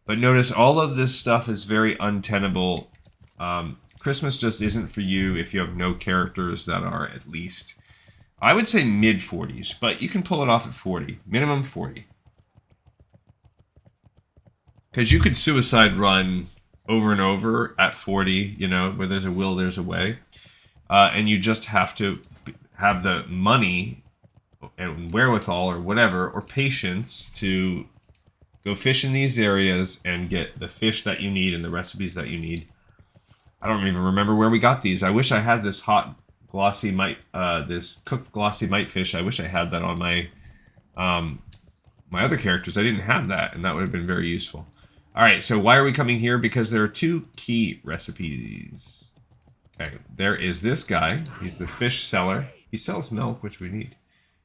But notice all of this stuff is very untenable. Christmas just isn't for you if you have no characters that are at least, I would say mid-40s, but you can pull it off at 40. Minimum 40. Because you could suicide run over and over at 40, you know, where there's a will, there's a way. And you just have to have the money and wherewithal or whatever, or patience to go fish in these areas and get the fish that you need and the recipes that you need. I don't even remember where we got these. I wish I had this hot glossy mite, this cooked glossy mite fish. I wish I had that on my my other characters. I didn't have that, and that would have been very useful. All right, so why are we coming here? Because there are 2 key recipes. Okay, there is this guy. He's the fish seller. He sells milk, which we need.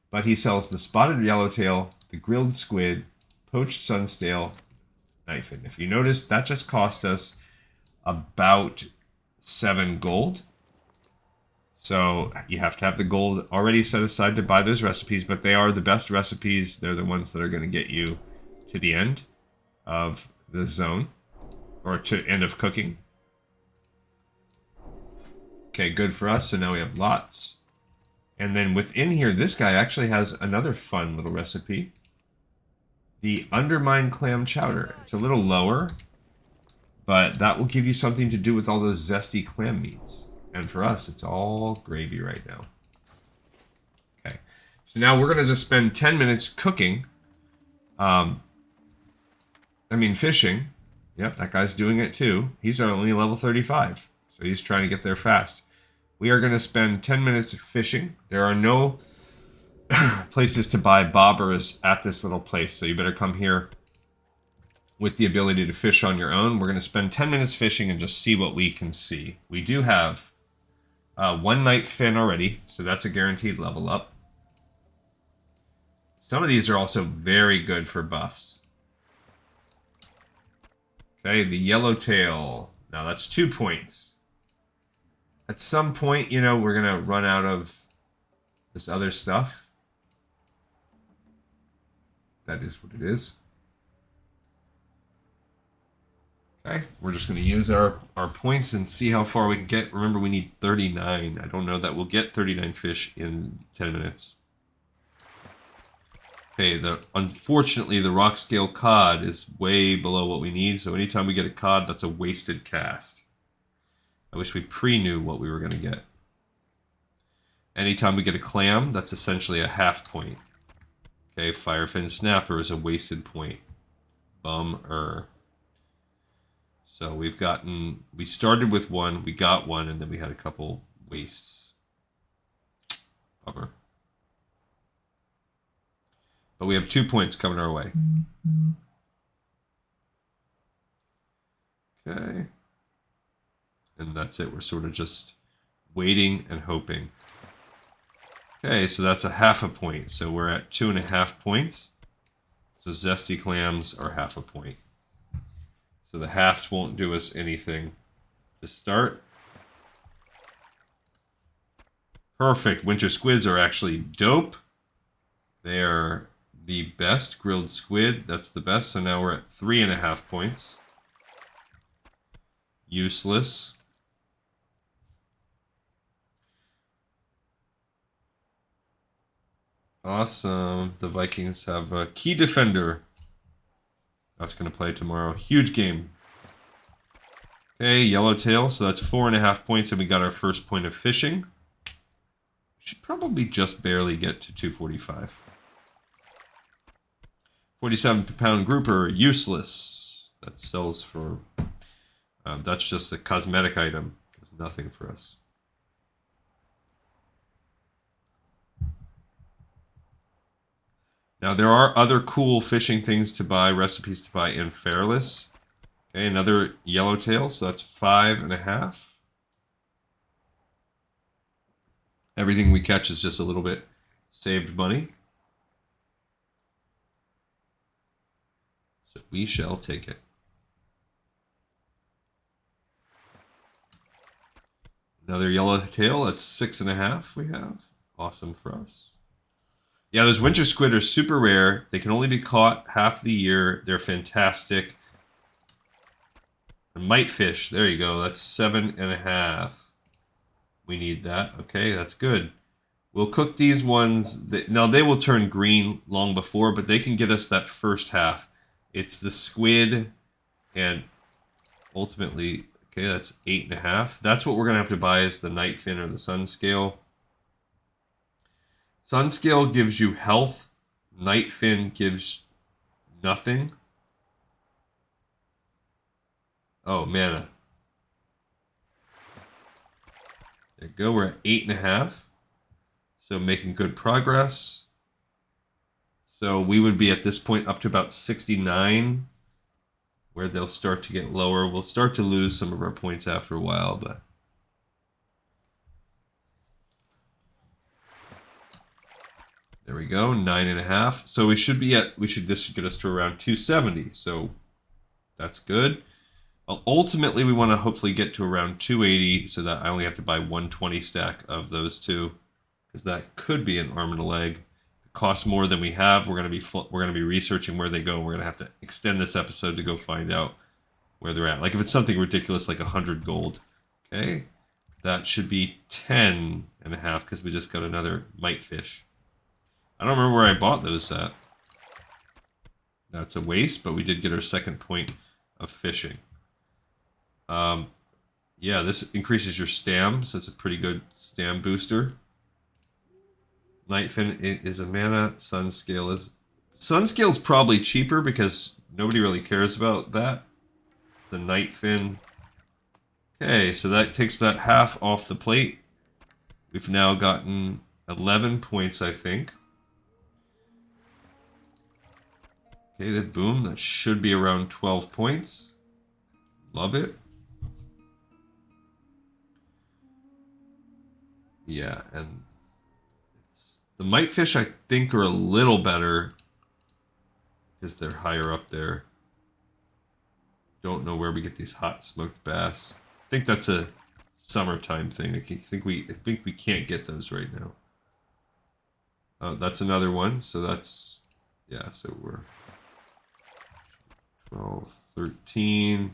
But he sells the spotted yellowtail, the grilled squid, poached sunstale, nightfin. If you notice, that just cost us about 7 gold. So you have to have the gold already set aside to buy those recipes, but they are the best recipes. They're the ones that are going to get you to the end of the zone, or to end of cooking. Okay, good for us. So now we have lots. And then within here, this guy actually has another fun little recipe. The undermined clam chowder. It's a little lower, but that will give you something to do with all those zesty clam meats. And for us, it's all gravy right now. Okay. So now we're going to just spend 10 minutes cooking. Fishing. Yep, that guy's doing it too. He's only level 35, so he's trying to get there fast. We are going to spend 10 minutes fishing. There are no places to buy bobbers at this little place, so you better come here with the ability to fish on your own. We're going to spend 10 minutes fishing and just see what we can see. We do have one night fin already, so that's a guaranteed level up. Some of these are also very good for buffs. Okay, the yellowtail. Now that's 2 points. At some point, we're going to run out of this other stuff. That is what it is. Okay, we're just going to use our points and see how far we can get. Remember, we need 39. I don't know that we'll get 39 fish in 10 minutes. Okay, unfortunately, the rock scale cod is way below what we need, so anytime we get a cod, that's a wasted cast. I wish we pre-knew what we were going to get. Anytime we get a clam, that's essentially a half point. Okay, firefin snapper is a wasted point. Bummer. So we started with one, we got one, and then we had a couple wastes. Bummer. But we have 2 points coming our way. Okay. And that's it. We're sort of just waiting and hoping. Okay, so that's a half a point. So we're at 2.5 points. So zesty clams are half a point. So the halves won't do us anything to start. Perfect. Winter squids are actually dope. They are the best. Grilled squid, that's the best. So now we're at 3.5 points. Useless. Awesome. The Vikings have a key defender. That's going to play tomorrow. Huge game. Okay, yellowtail. So that's 4.5 points, and we got our first point of fishing. Should probably just barely get to 245. 47-pound grouper, useless. That sells for... that's just a cosmetic item. It's nothing for us. Now, there are other cool fishing things to buy, recipes to buy in Fairless. Okay, another yellowtail, so that's 5.5. Everything we catch is just a little bit saved money. So we shall take it. Another yellowtail, that's 6.5 we have. Awesome for us. Yeah, those winter squid are super rare. They can only be caught half the year. They're fantastic. And mite fish, there you go. That's 7.5. We need that. Okay, that's good. We'll cook these ones. Now, they will turn green long before, but they can get us that first half. It's the squid, and ultimately, okay, that's 8.5. That's what we're going to have to buy is the night fin or the sun scale. Sun scale gives you health. Night fin gives nothing. Oh, mana. There you go. We're at 8.5. So making good progress. So we would be at this point up to about 69, where they'll start to get lower. We'll start to lose some of our points after a while, but there we go, 9.5. So this should get us to around 270. So that's good. Ultimately, we want to hopefully get to around 280 so that I only have to buy 120 stack of those two, because that could be an arm and a leg. It costs more than we have. We're going to be researching where they go. We're going to have to extend this episode to go find out where they're at. Like if it's something ridiculous like 100 gold. Okay. That should be 10.5 because we just got another mite fish. I don't remember where I bought those at. That's a waste, but we did get our second point of fishing. Yeah, this increases your stam, so it's a pretty good stam booster. Nightfin is a mana. Sunscale is probably cheaper because nobody really cares about that. The Nightfin. Okay, so that takes that half off the plate. We've now gotten 11 points, I think. Okay, then boom, that should be around 12 points. Love it. Yeah, and the mitefish I think are a little better because they're higher up there. Don't know where we get these hot smoked bass. I think that's a summertime thing. I think we can't get those right now. That's another one. So that's, yeah, so we're 12, 13.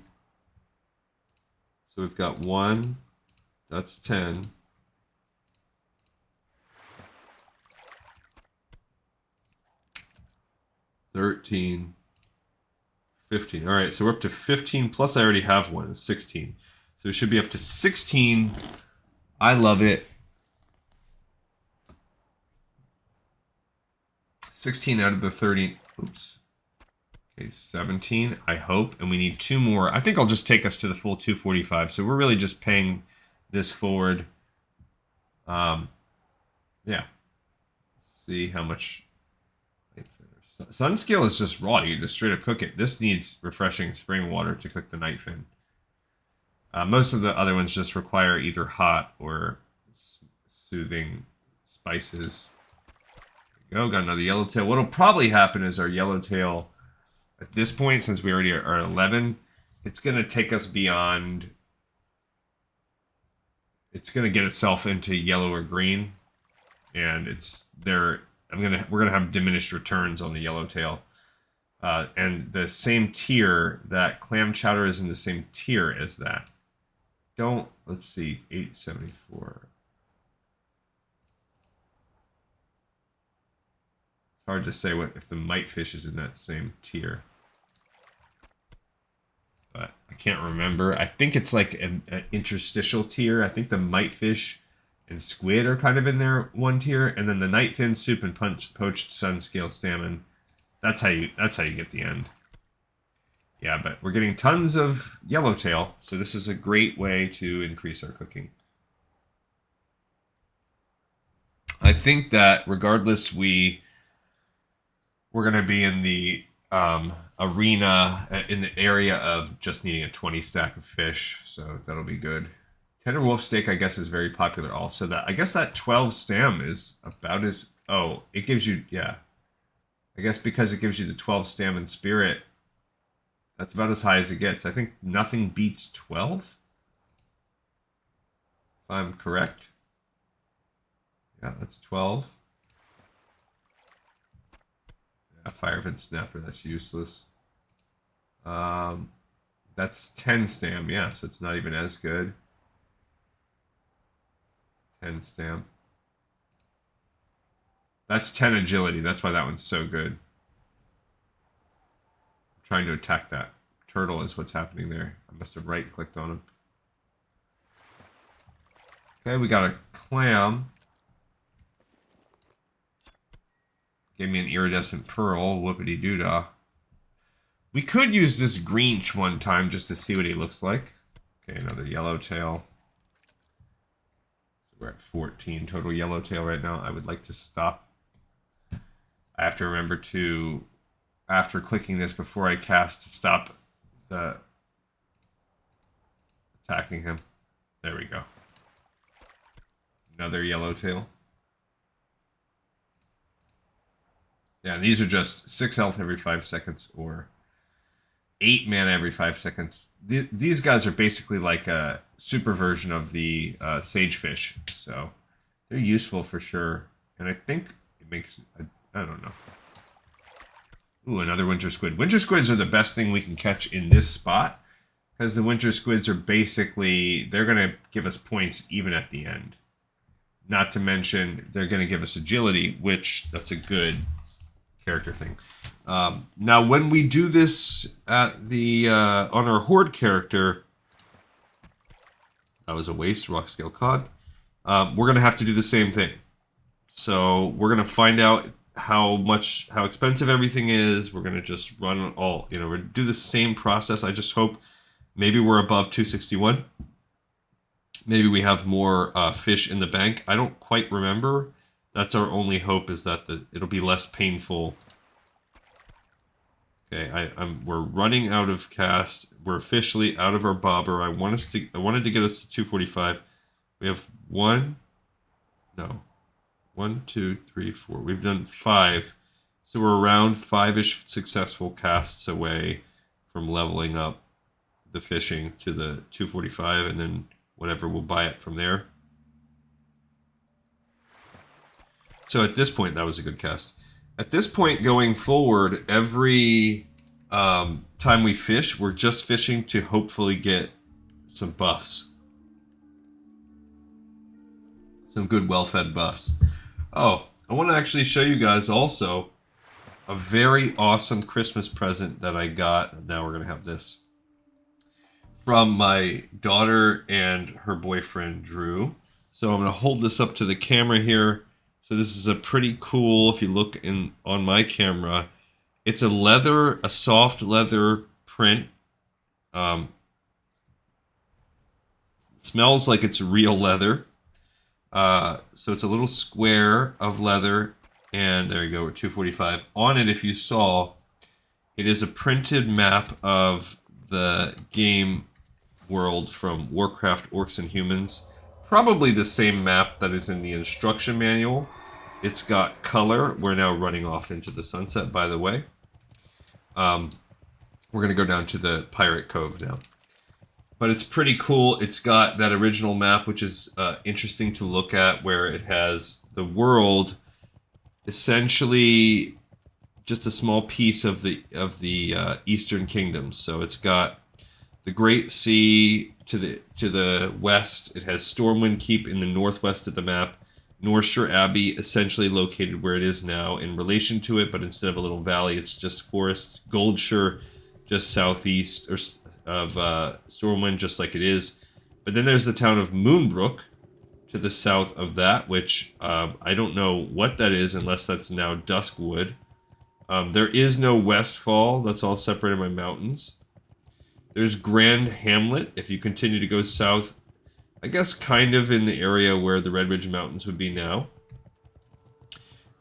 So we've got 1. That's 10. 13, 15. All right, so we're up to 15, plus I already have one. It's 16. So it should be up to 16. I love it. 16 out of the 30. Oops. Okay, 17, I hope. And we need 2 more. I think I'll just take us to the full 245. So we're really just paying this forward. Yeah. Let's see how much... Sunscale is just raw. You just straight up cook it. This needs refreshing spring water to cook the nightfin. Most of the other ones just require either hot or soothing spices. There we go. Got another yellowtail. What'll probably happen is our yellowtail, at this point, since we already are at 11, it's going to take us beyond... It's going to get itself into yellow or green. And it's there... we're gonna have diminished returns on the yellowtail, and the same tier, that clam chowder is in the same tier as that. Let's see, 874. It's hard to say if the mitefish is in that same tier, but I can't remember. I think it's like an interstitial tier. I think the mitefish and squid are kind of in there one tier, and then the nightfin, soup, and poached sunscale salmon. That's how you get the end. Yeah, but we're getting tons of yellowtail, so this is a great way to increase our cooking. I think that regardless, we're gonna be in the arena in the area of just needing a 20 stack of fish, so that'll be good. Tender wolf steak, I guess, is very popular also. I guess that 12 stam is about as... Oh, it gives you... Yeah. I guess because it gives you the 12 stam and spirit, that's about as high as it gets. I think nothing beats 12? If I'm correct. Yeah, that's 12. Yeah, firefin snapper, that's useless. That's 10 stam, yeah, so it's not even as good. 10 stam. That's 10 agility. That's why that one's so good. I'm trying to attack that turtle is what's happening there. I must have right-clicked on him. Okay, we got a clam. Gave me an iridescent pearl. Whoopity-doo-dah. We could use this Greench one time just to see what he looks like. Okay, another yellowtail. We're at 14 total yellowtail right now. I would like to stop. I have to remember to, after clicking this before I cast, to stop the attacking him. There we go. Another yellowtail. Yeah, and these are just 6 health every 5 seconds or 8 mana every 5 seconds. These guys are basically like a super version of the sagefish, so they're useful for sure. And I think it makes... I don't know. Ooh, another winter squid. Winter squids are the best thing we can catch in this spot because the winter squids are basically, they're going to give us points even at the end. Not to mention, they're going to give us agility, which that's a good character thing. Now, when we do this at the on our horde character, that was a waste, rock scale cod. We're going to have to do the same thing. So we're going to find out how expensive everything is. We're going to just run all, we're going to do the same process. I just hope maybe we're above 261. Maybe we have more fish in the bank. I don't quite remember. That's our only hope, is that it'll be less painful. Okay, we're running out of cast. We're officially out of our bobber. I wanted to get us to 245. We have 1, 2, 3, 4. We've done 5. So we're around 5-ish successful casts away from leveling up the fishing to the 245, and then whatever, we'll buy it from there. So at this point, that was a good cast. At this point, going forward, every time we fish, we're just fishing to hopefully get some buffs. Some good, well-fed buffs. Oh, I want to actually show you guys also a very awesome Christmas present that I got. Now we're going to have this. From my daughter and her boyfriend, Drew. So I'm going to hold this up to the camera here. So this is a pretty cool, if you look on my camera, it's a soft leather print. Smells like it's real leather. So it's a little square of leather, and there you go, we're 245. On it, if you saw, it is a printed map of the game world from Warcraft, Orcs and Humans. Probably the same map that is in the instruction manual. It's got color. We're now running off into the sunset, by the way. We're going to go down to the Pirate Cove now. But it's pretty cool. It's got that original map, which is interesting to look at, where it has the world essentially just a small piece of the Eastern Kingdoms. So it's got the Great Sea to the west. It has Stormwind Keep in the northwest of the map. Northshire Abbey, essentially located where it is now in relation to it, but instead of a little valley, it's just forests. Goldshire, just southeast of Stormwind, just like it is. But then there's the town of Moonbrook to the south of that, which I don't know what that is unless that's now Duskwood. There is no Westfall. That's all separated by mountains. There's Grand Hamlet. If you continue to go south, I guess kind of in the area where the Red Ridge Mountains would be now.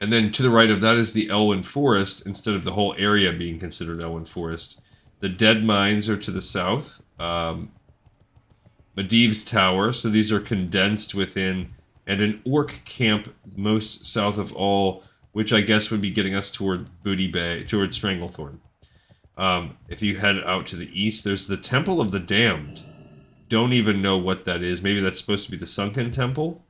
And then to the right of that is the Elwyn Forest, instead of the whole area being considered Elwyn Forest. The Dead Mines are to the south. Medivh's Tower, so these are condensed within, and an orc camp most south of all, which I guess would be getting us toward Booty Bay, toward Stranglethorn. If you head out to the east, there's the Temple of the Damned. Don't even know what that is. Maybe that's supposed to be the Sunken Temple.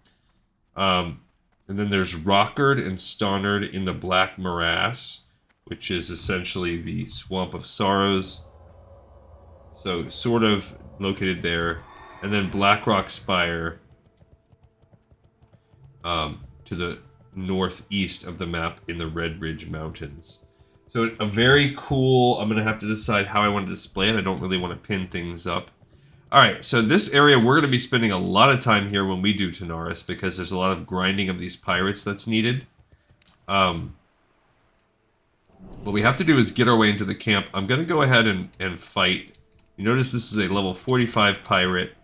And then there's Rockard and Stonard in the Black Morass, which is essentially the Swamp of Sorrows. So sort of located there. And then Blackrock Spire to the northeast of the map in the Red Ridge Mountains. So a very cool, I'm going to have to decide how I want to display it. I don't really want to pin things up. Alright, so this area, we're going to be spending a lot of time here when we do Tanaris, because there's a lot of grinding of these pirates that's needed. What we have to do is get our way into the camp. I'm going to go ahead and fight. You notice this is a level 45 pirate.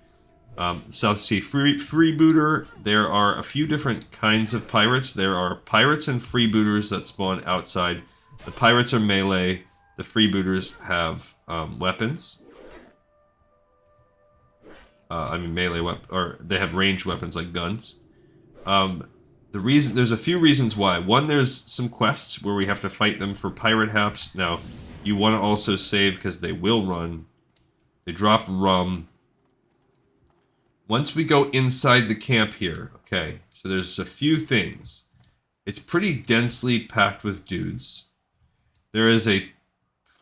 South Sea Freebooter. There are a few different kinds of pirates. There are pirates and freebooters that spawn outside. The pirates are melee. The freebooters have weapons. Melee weapons, or they have ranged weapons like guns. There's a few reasons why. One, there's some quests where we have to fight them for pirate haps. Now, you want to also save because they will run. They drop rum. Once we go inside the camp here, okay, so there's a few things. It's pretty densely packed with dudes. There is a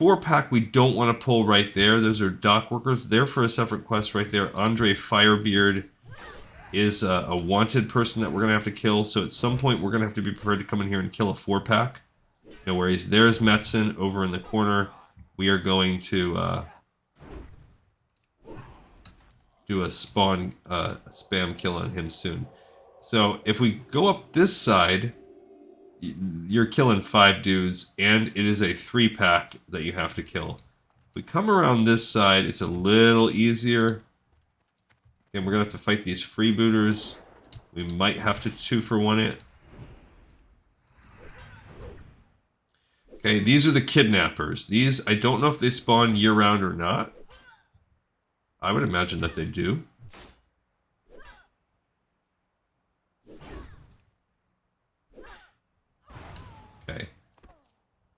4-pack we don't want to pull right there. Those are dock workers. They're for a separate quest right there. Andre Firebeard is a wanted person that we're going to have to kill. So at some point, we're going to have to be prepared to come in here and kill a 4-pack. No worries. There's Metzen over in the corner. We are going to do a spam kill on him soon. So if we go up this side, you're killing 5 dudes, and it is a 3-pack that you have to kill. If we come around this side, it's a little easier. And we're going to have to fight these freebooters. We might have to 2-for-1 it. Okay, these are the kidnappers. These, I don't know if they spawn year-round or not. I would imagine that they do. Okay.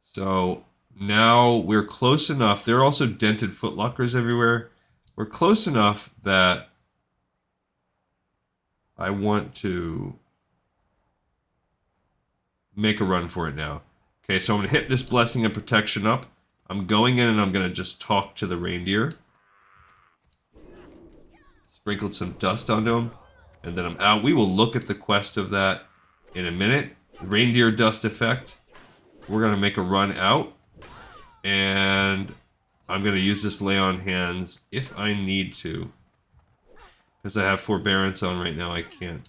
So, now we're close enough. There are also dented footlockers everywhere. We're close enough that I want to make a run for it now. Okay, so I'm going to hit this Blessing and Protection up. I'm going in and I'm going to just talk to the reindeer. Sprinkled some dust onto him. And then I'm out. We will look at the quest of that in a minute. Reindeer dust effect. We're going to make a run out. And I'm going to use this lay on hands if I need to. Because I have forbearance on right now, I can't.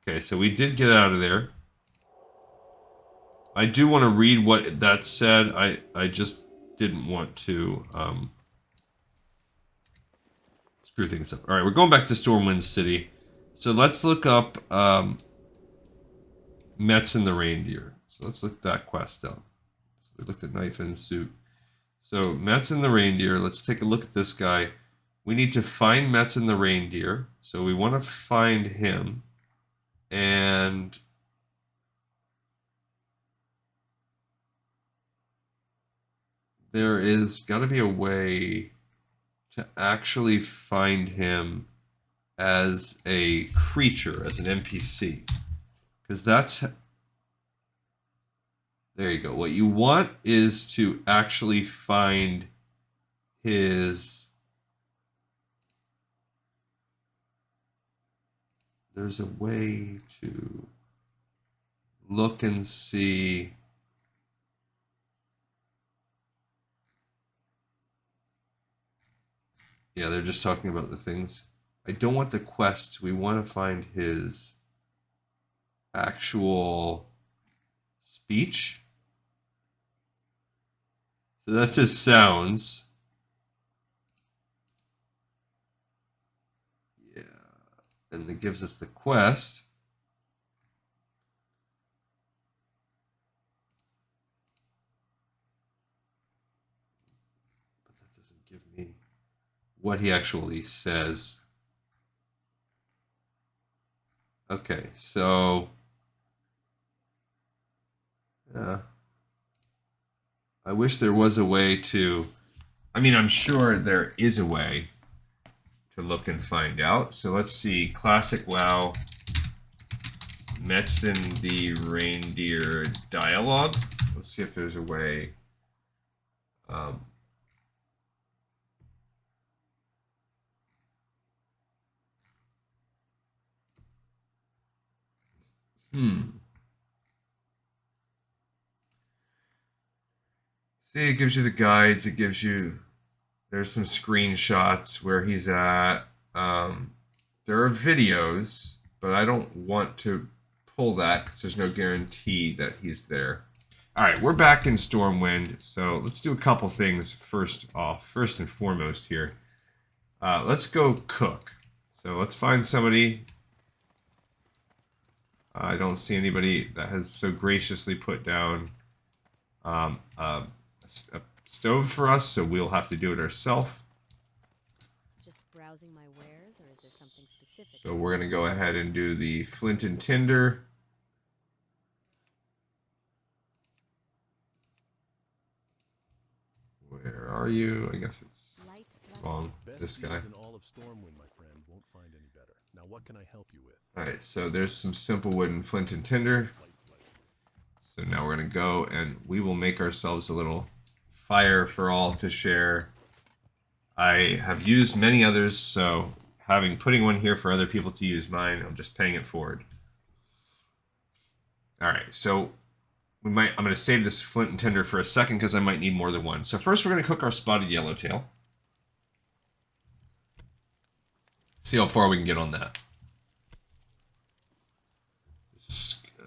Okay, so we did get out of there. I do want to read what that said. I just didn't want to screw things up. Alright, we're going back to Stormwind City. So let's look up Metzen the Reindeer. So let's look that quest up. So we looked at Knife and Suit. So Metzen the Reindeer, let's take a look at this guy. We need to find Metzen the Reindeer. So we want to find him. And there is got to be a way to actually find him as a creature, as an NPC. Because that's... There you go. What you want is to actually find his... There's a way to look and see... Yeah, they're just talking about the things. I don't want the quest. We want to find his actual speech. So that's his sounds. Yeah. And it gives us the quest. But that doesn't give me what he actually says. Okay, so I wish there was a way to... I mean, I'm sure there is a way to look and find out. So let's see. Classic WoW. Metzen the Reindeer dialogue. Let's see if there's a way... See, it gives you the guides. It gives you... There's some screenshots where he's at. There are videos, but I don't want to pull that because there's no guarantee that he's there. All right, we're back in Stormwind, so let's do a couple things first off. First and foremost here, let's go cook. So let's find somebody. I don't see anybody that has so graciously put down a stove for us, so we'll have to do it ourselves. Just browsing my wares, or is there something specific? So we're gonna go ahead and do the flint and tinder. Where are you? I guess it's wrong. This guy. In all of Stormwind, my friend, won't find any better. Now, what can I help you with? All right, so there's some simple wood and flint and tinder. So now we're gonna go and we will make ourselves a little fire for all to share. I have used many others, so putting one here for other people to use mine, I'm just paying it forward. All right, so I'm going to save this flint and tinder for a second because I might need more than one. So first we're going to cook our spotted yellowtail. See how far we can get on that.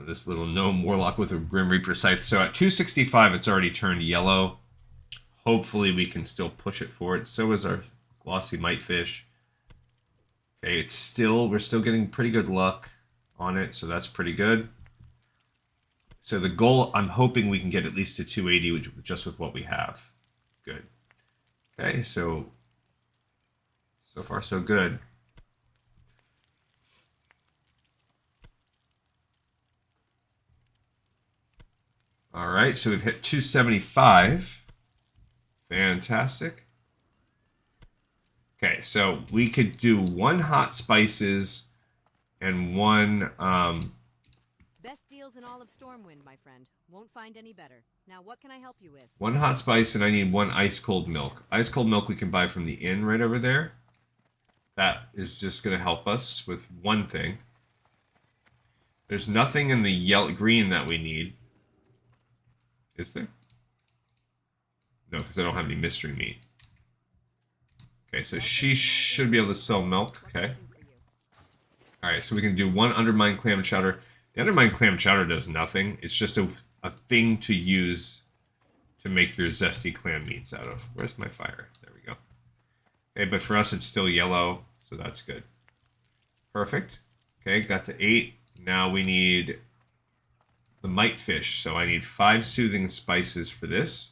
This little gnome warlock with a Grim Reaper scythe. So at 265, it's already turned yellow. Hopefully we can still push it forward. So is our glossy mitefish. Okay, we're still getting pretty good luck on it, so that's pretty good. So the goal, I'm hoping we can get at least to 280, which just with what we have. Good. Okay, so far so good. All right, so we've hit 275. Fantastic. Okay, so we could do 1 hot spices and 1 Best deals in all of Stormwind, my friend. Won't find any better. Now, what can I help you with? 1 hot spice, and I need 1 ice cold milk. Ice cold milk we can buy from the inn right over there. That is just going to help us with one thing. There's nothing in the green that we need. Is there? No, because I don't have any mystery meat. Okay, so she should be able to sell milk. Okay. Alright, so we can do 1 undermined clam chowder. The undermined clam chowder does nothing. It's just a thing to use to make your zesty clam meats out of. Where's my fire? There we go. Okay, but for us it's still yellow, so that's good. Perfect. Okay, got to 8. Now we need the mitefish. So I need 5 soothing spices for this.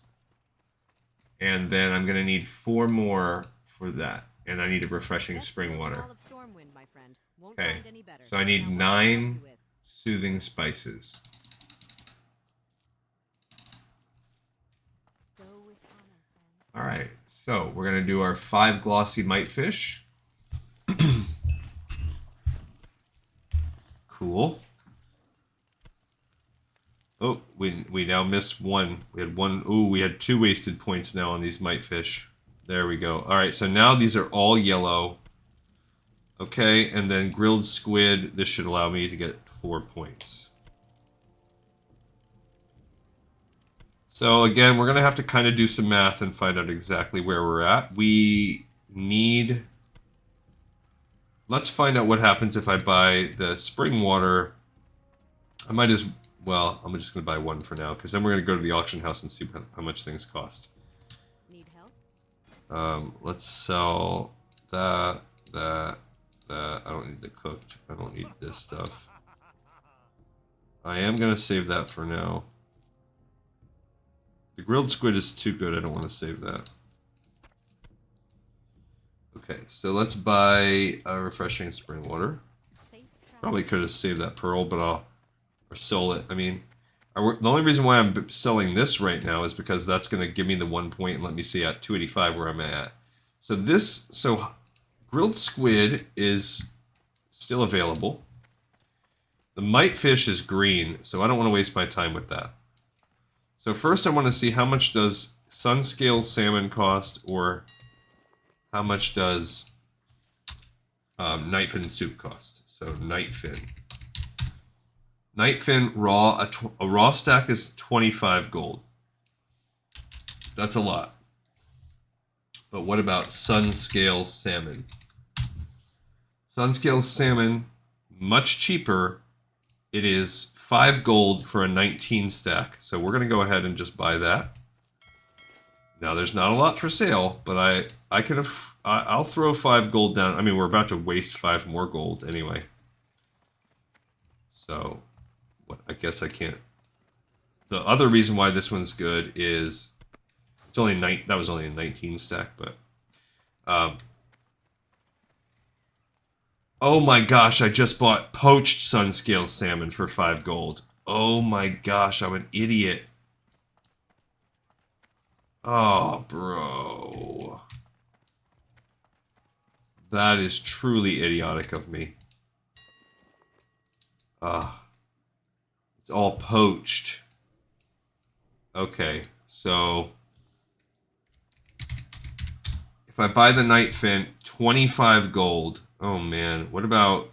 And then I'm going to need 4 more for that. And I need a refreshing spring water. Okay, so I need 9 soothing spices. Alright, so we're going to do our 5 glossy mitefish. Cool. Oh, we now missed 1. We had 1. Ooh, we had 2 wasted points now on these mitefish. There we go. Alright, so now these are all yellow. Okay, and then grilled squid. This should allow me to get 4 points. So again, we're going to have to kind of do some math and find out exactly where we're at. We need... Let's find out what happens if I buy the spring water. I might as well, I'm just going to buy 1 for now, because then we're going to go to the auction house and see how much things cost. Need help? Let's sell that. I don't need the cooked. I don't need this stuff. I am going to save that for now. The grilled squid is too good. I don't want to save that. Okay, so let's buy a refreshing spring water. Probably could have saved that pearl, but or sold it. I mean, the only reason why I'm selling this right now is because that's going to give me the 1 point and let me see at 285 where I'm at. So grilled squid is still available. The mitefish is green, so I don't want to waste my time with that. So first I want to see how much does sun scale salmon cost, or how much does nightfin soup cost. So nightfin. Nightfin raw, a raw stack is 25 gold. That's a lot. But what about sun scale salmon? Sun scale salmon, much cheaper. It is 5 gold for a 19 stack. So we're going to go ahead and just buy that. Now there's not a lot for sale, but I'll throw 5 gold down. I mean, we're about to waste 5 more gold anyway. So I guess I can't. The other reason why this one's good is it's only that was only a 19 stack, but oh my gosh, I just bought poached sun scale salmon for 5 gold. Oh my gosh, I'm an idiot. Oh, bro. That is truly idiotic of me. It's all poached. Okay, so If I buy the Night Fin, 25 gold. Oh man, what about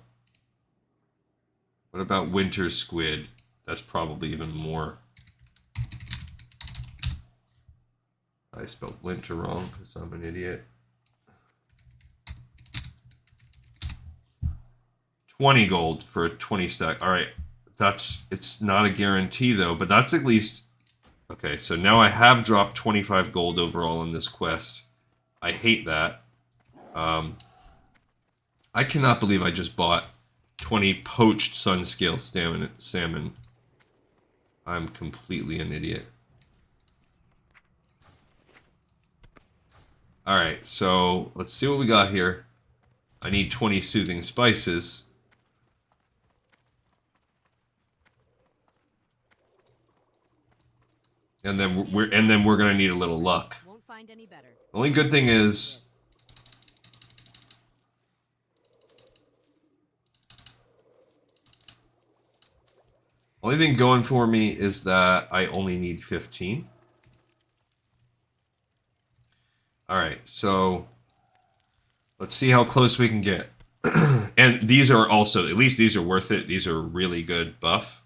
Winter Squid? That's probably even more. I spelled winter wrong because I'm an idiot. 20 gold for a 20 stack. All right, it's not a guarantee though, but that's at least okay. So now I have dropped 25 gold overall in this quest. I hate that. I cannot believe I just bought 20 poached sun-scale salmon. I'm completely an idiot. Alright, so let's see what we got here. I need 20 soothing spices. And then we're gonna need a little luck. Won't find any better. The only good thing is only thing going for me is that I only need 15. Alright, so let's see how close we can get. And these are also, at least these are worth it. These are really good buff.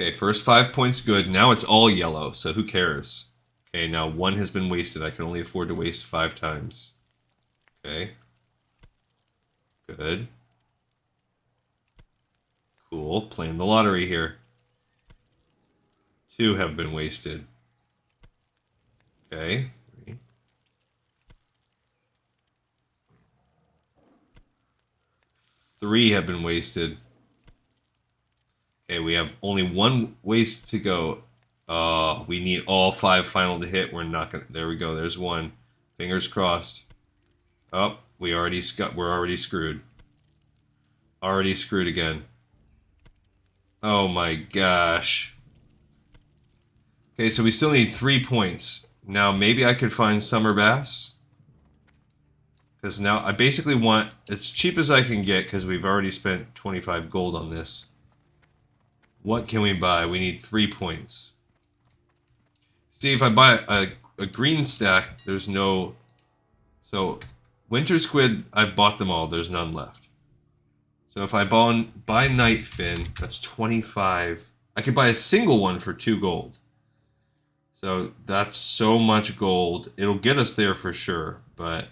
Okay, first 5 points good. Now it's all yellow, so who cares? Okay, now 1 has been wasted. I can only afford to waste 5 times. Okay. Good. Cool. Playing the lottery here. 2 have been wasted. Okay. 3. 3 have been wasted. Okay, we have only 1 waste to go. We need all 5 final to hit. We're not gonna. There we go. There's 1. Fingers crossed. Oh, we're already screwed. Already screwed again. Oh my gosh. Okay, so we still need 3 points. Now maybe I could find summer bass. Because now I basically want as cheap as I can get because we've already spent 25 gold on this. What can we buy? We need 3 points. See, if I buy a green stack, there's no... So, winter squid, I've bought them all. There's none left. So if I buy night fin, that's 25. I could buy a single one for 2 gold. So that's so much gold. It'll get us there for sure, but...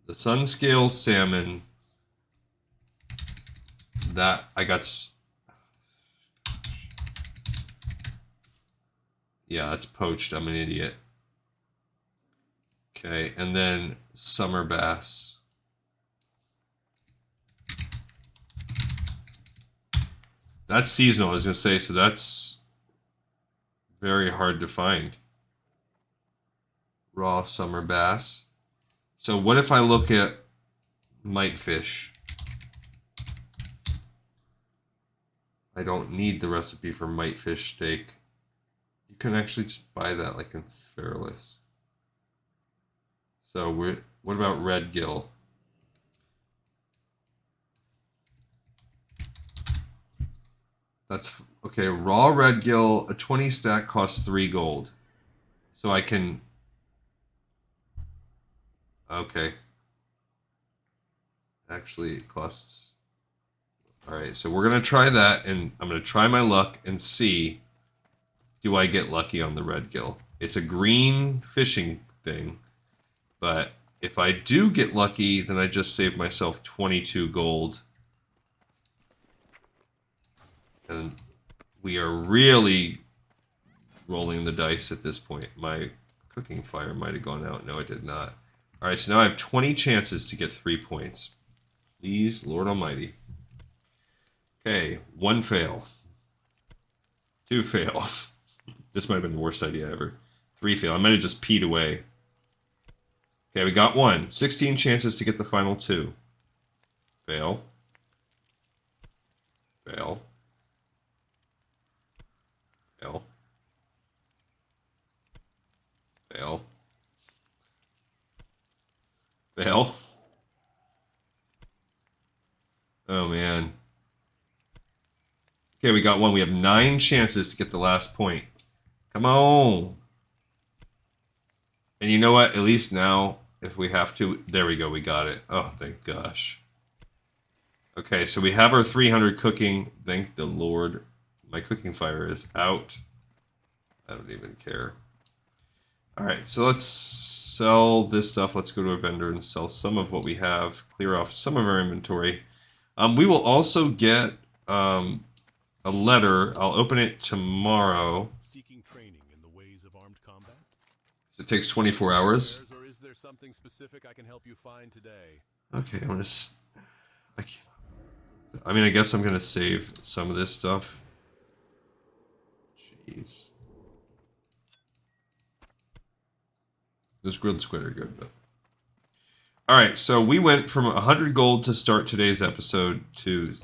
The sun scale salmon... That, I got... Yeah, that's poached. I'm an idiot. Okay, and then summer bass. That's seasonal, I was going to say, so that's very hard to find. Raw summer bass. So what if I look at mite fish? I don't need the recipe for mite fish steak. You can actually just buy that like in Fairless. So what about red gill? That's okay. Raw red gill, a 20 stack costs 3 gold. So I can. Okay. Actually, it costs. Alright, so we're going to try that, and I'm going to try my luck and see. Do I get lucky on the red gill? It's a green fishing thing. But if I do get lucky, then I just saved myself 22 gold. And we are really rolling the dice at this point. My cooking fire might have gone out. No, it did not. Alright, so now I have 20 chances to get 3 points. Please, Lord Almighty. Okay, 1 fail. 2 fail. This might have been the worst idea ever. 3 fail. I might have just peed away. Okay, we got 1. 16 chances to get the final 2. Fail. Fail. Fail. Fail. Fail. Oh, man. Okay, we got 1. We have 9 chances to get the last point. Come on. And you know what? At least now, if we have to... There we go. We got it. Oh, thank gosh. Okay, so we have our 300 cooking. Thank the Lord. My cooking fire is out. I don't even care. Alright, so let's sell this stuff. Let's go to a vendor and sell some of what we have. Clear off some of our inventory. We will also get a letter. I'll open it tomorrow. Seeking training in the ways of armed combat? It takes 24 hours. Or is there something specific I can help you find today? Okay, I'm gonna... I mean, I guess I'm gonna save some of this stuff. Jeez. Those grilled squid are good, but... Alright, so we went from 100 gold to start today's episode to...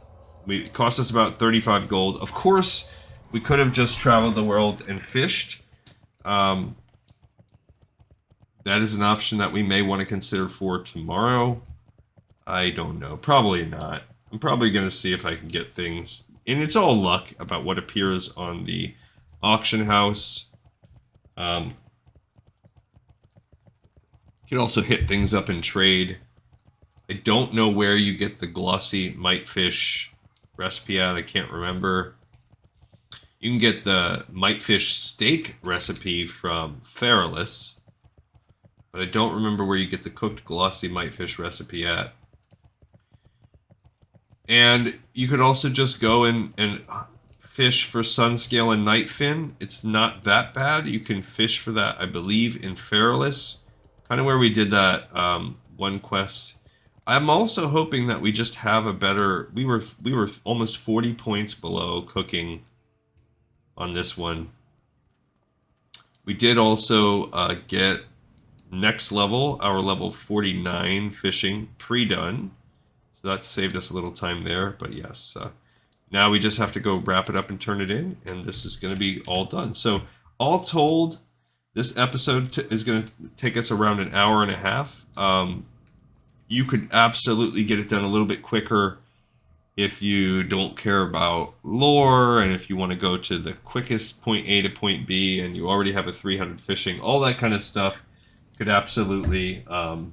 It cost us about 35 gold. Of course, we could have just traveled the world and fished. That is an option that we may want to consider for tomorrow. I don't know. Probably not. I'm probably going to see if I can get things... And it's all luck about what appears on the auction house. You can also hit things up in trade. I don't know where you get the glossy mitefish recipe at. I can't remember. You can get the mitefish steak recipe from Feralus, but I don't remember where you get the cooked glossy mitefish recipe at. And you could also just go and fish for sunscale and nightfin. It's not that bad. You can fish for that, I believe, in Feralus. Kind of where we did that one quest. I'm also hoping that we just have a better... We were almost 40 points below cooking on this one. We did also get next level, our level 49 fishing pre-done. So that saved us a little time there. But yes, now we just have to go wrap it up and turn it in. And this is going to be all done. So all told... This episode is going to take us around an hour and a half. You could absolutely get it done a little bit quicker if you don't care about lore and if you want to go to the quickest point A to point B and you already have a 300 fishing. All that kind of stuff could absolutely pull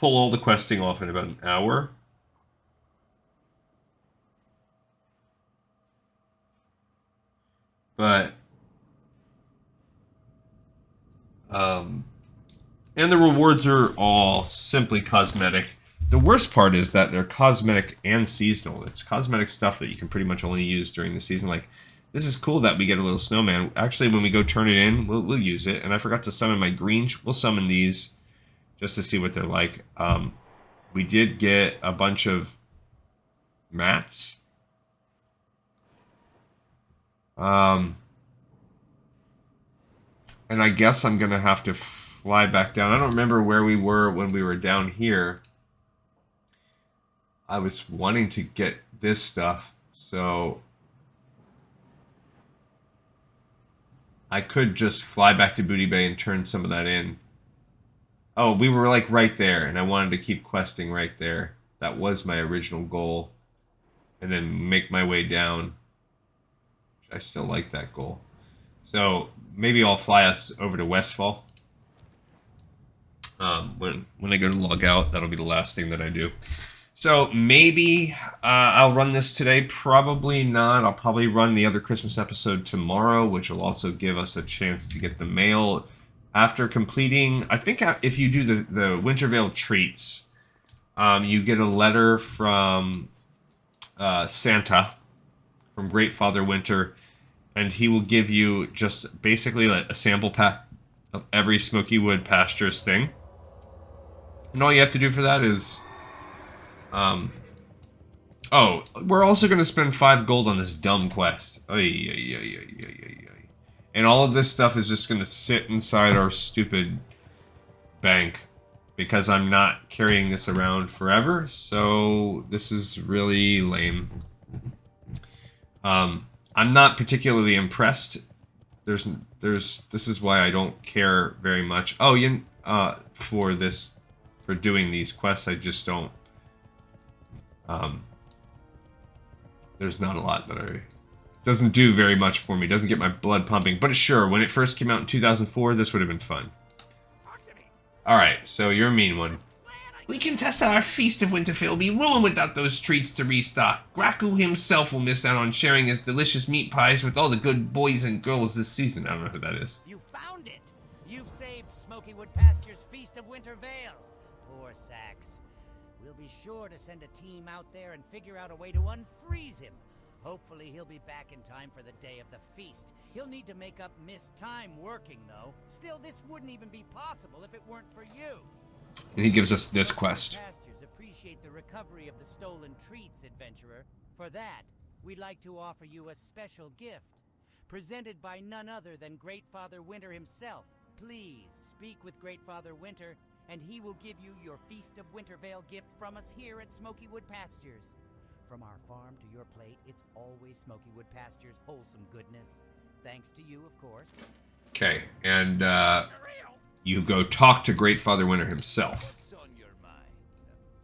all the questing off in about an hour. But... and the rewards are all simply cosmetic. The worst part is that they're cosmetic and seasonal. It's cosmetic stuff that you can pretty much only use during the season. Like, this is cool that we get a little snowman. Actually, when we go turn it in, we'll use it. And I forgot to summon my greens. We'll summon these just to see what they're like. We did get a bunch of mats. And I guess I'm going to have to fly back down. I don't remember where we were when we were down here. I was wanting to get this stuff, so I could just fly back to Booty Bay and turn some of that in. Oh, we were like right there, and I wanted to keep questing right there. That was my original goal. And then make my way down. I still like that goal. So maybe I'll fly us over to Westfall. When I go to log out, that'll be the last thing that I do. So maybe I'll run this today. Probably not. I'll probably run the other Christmas episode tomorrow, which will also give us a chance to get the mail after completing. I think if you do the Wintervale treats, you get a letter from Santa, from Great Father Winter. And he will give you just basically a sample pack of every Smokeywood Pastures thing. And all you have to do for that is... oh, we're also going to spend 5 gold on this dumb quest. And all of this stuff is just going to sit inside our stupid bank. Because I'm not carrying this around forever. So this is really lame. I'm not particularly impressed. This is why I don't care very much. Oh, for doing these quests, I just don't. There's not a lot that doesn't do very much for me. Doesn't get my blood pumping. But sure, when it first came out in 2004, this would have been fun. Alright, so you're a mean one. We contest that our Feast of Winterfell will be ruined without those treats to restock. Graku himself will miss out on sharing his delicious meat pies with all the good boys and girls this season. I don't know who that is. You found it! You've saved Smokeywood Pastures' Feast of Wintervale. Poor Sax. We'll be sure to send a team out there and figure out a way to unfreeze him. Hopefully he'll be back in time for the day of the feast. He'll need to make up missed time working, though. Still, this wouldn't even be possible if it weren't for you. And he gives us this quest. Pastures appreciate the recovery of the stolen treats, adventurer. For that, we'd like to offer you a special gift, presented by none other than Great Father Winter himself. Please speak with Great Father Winter, and he will give you your Feast of Wintervale gift from us here at Smokeywood Pastures. From our farm to your plate, it's always Smokeywood Pastures' wholesome goodness. Thanks to you, of course. Okay, and you go talk to Great Father Winter himself. What's on your mind?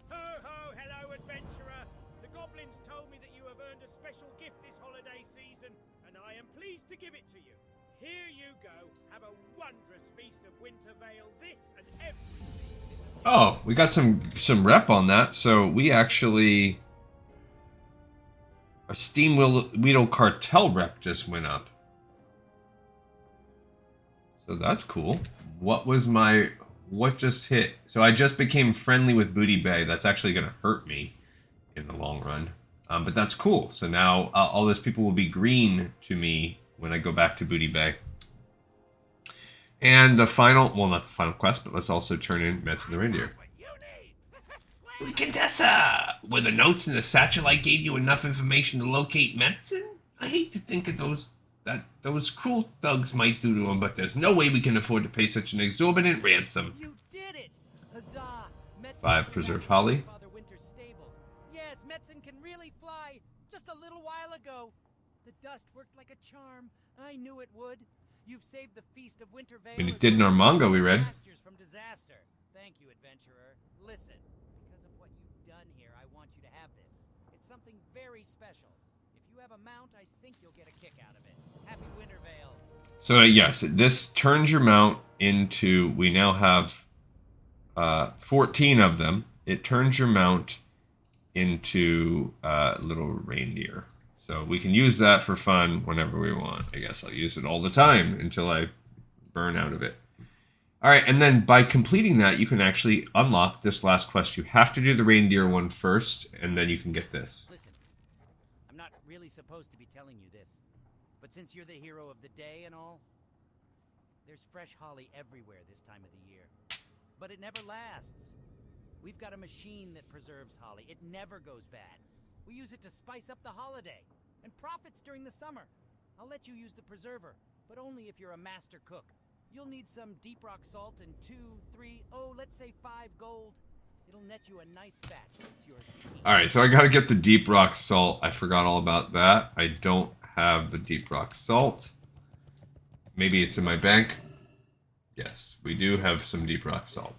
Ho ho, hello adventurer. The goblins told me that you have earned a special gift this holiday season, and I am pleased to give it to you. Here you go. Have a wondrous Feast of Wintervale this and every season. Oh, we got some rep on that. So we actually, our Steam Weedle Cartel rep just went up. So that's cool. What just hit? So I just became friendly with Booty Bay. That's actually going to hurt me in the long run. But that's cool. So now all those people will be green to me when I go back to Booty Bay. And the final, well, not the final quest, but let's also turn in Metzen the Reindeer. Contessa! Were the notes in the satchel I gave you enough information to locate Metzen? I hate to think of those cruel thugs might do to him, but there's no way we can afford to pay such an exorbitant ransom. You did it! Huzzah! Metzen 5 preserve holly. Father Winter's stables. Yes, Metzen can really fly. Just a little while ago. The dust worked like a charm. I knew it would. You've saved the Feast of Wintervale. And it did in our manga we read. Pastures from disaster. Thank you, adventurer. Listen, because of what you've done here, I want you to have this. It's something very special. If you have a mount, I think you'll get a kick out of it. Happy Wintervale. So yes, this turns your mount into, we now have 14 of them. It turns your mount into little reindeer. So we can use that for fun whenever we want. I guess I'll use it all the time until I burn out of it. All right, and then by completing that, you can actually unlock this last quest. You have to do the reindeer one first, and then you can get this. Listen, I'm not really supposed to be telling you this, but since you're the hero of the day and all, there's fresh holly everywhere this time of the year. But it never lasts. We've got a machine that preserves holly. It never goes bad. We use it to spice up the holiday, and profits during the summer. I'll let you use the preserver, but only if you're a master cook. You'll need some deep rock salt and 2, 3, let's say 5 gold. It'll net you a nice batch. It's yours to keep. All right, so I got to get the deep rock salt. I forgot all about that. I don't have the deep rock salt. Maybe it's in my bank. Yes, we do have some deep rock salt.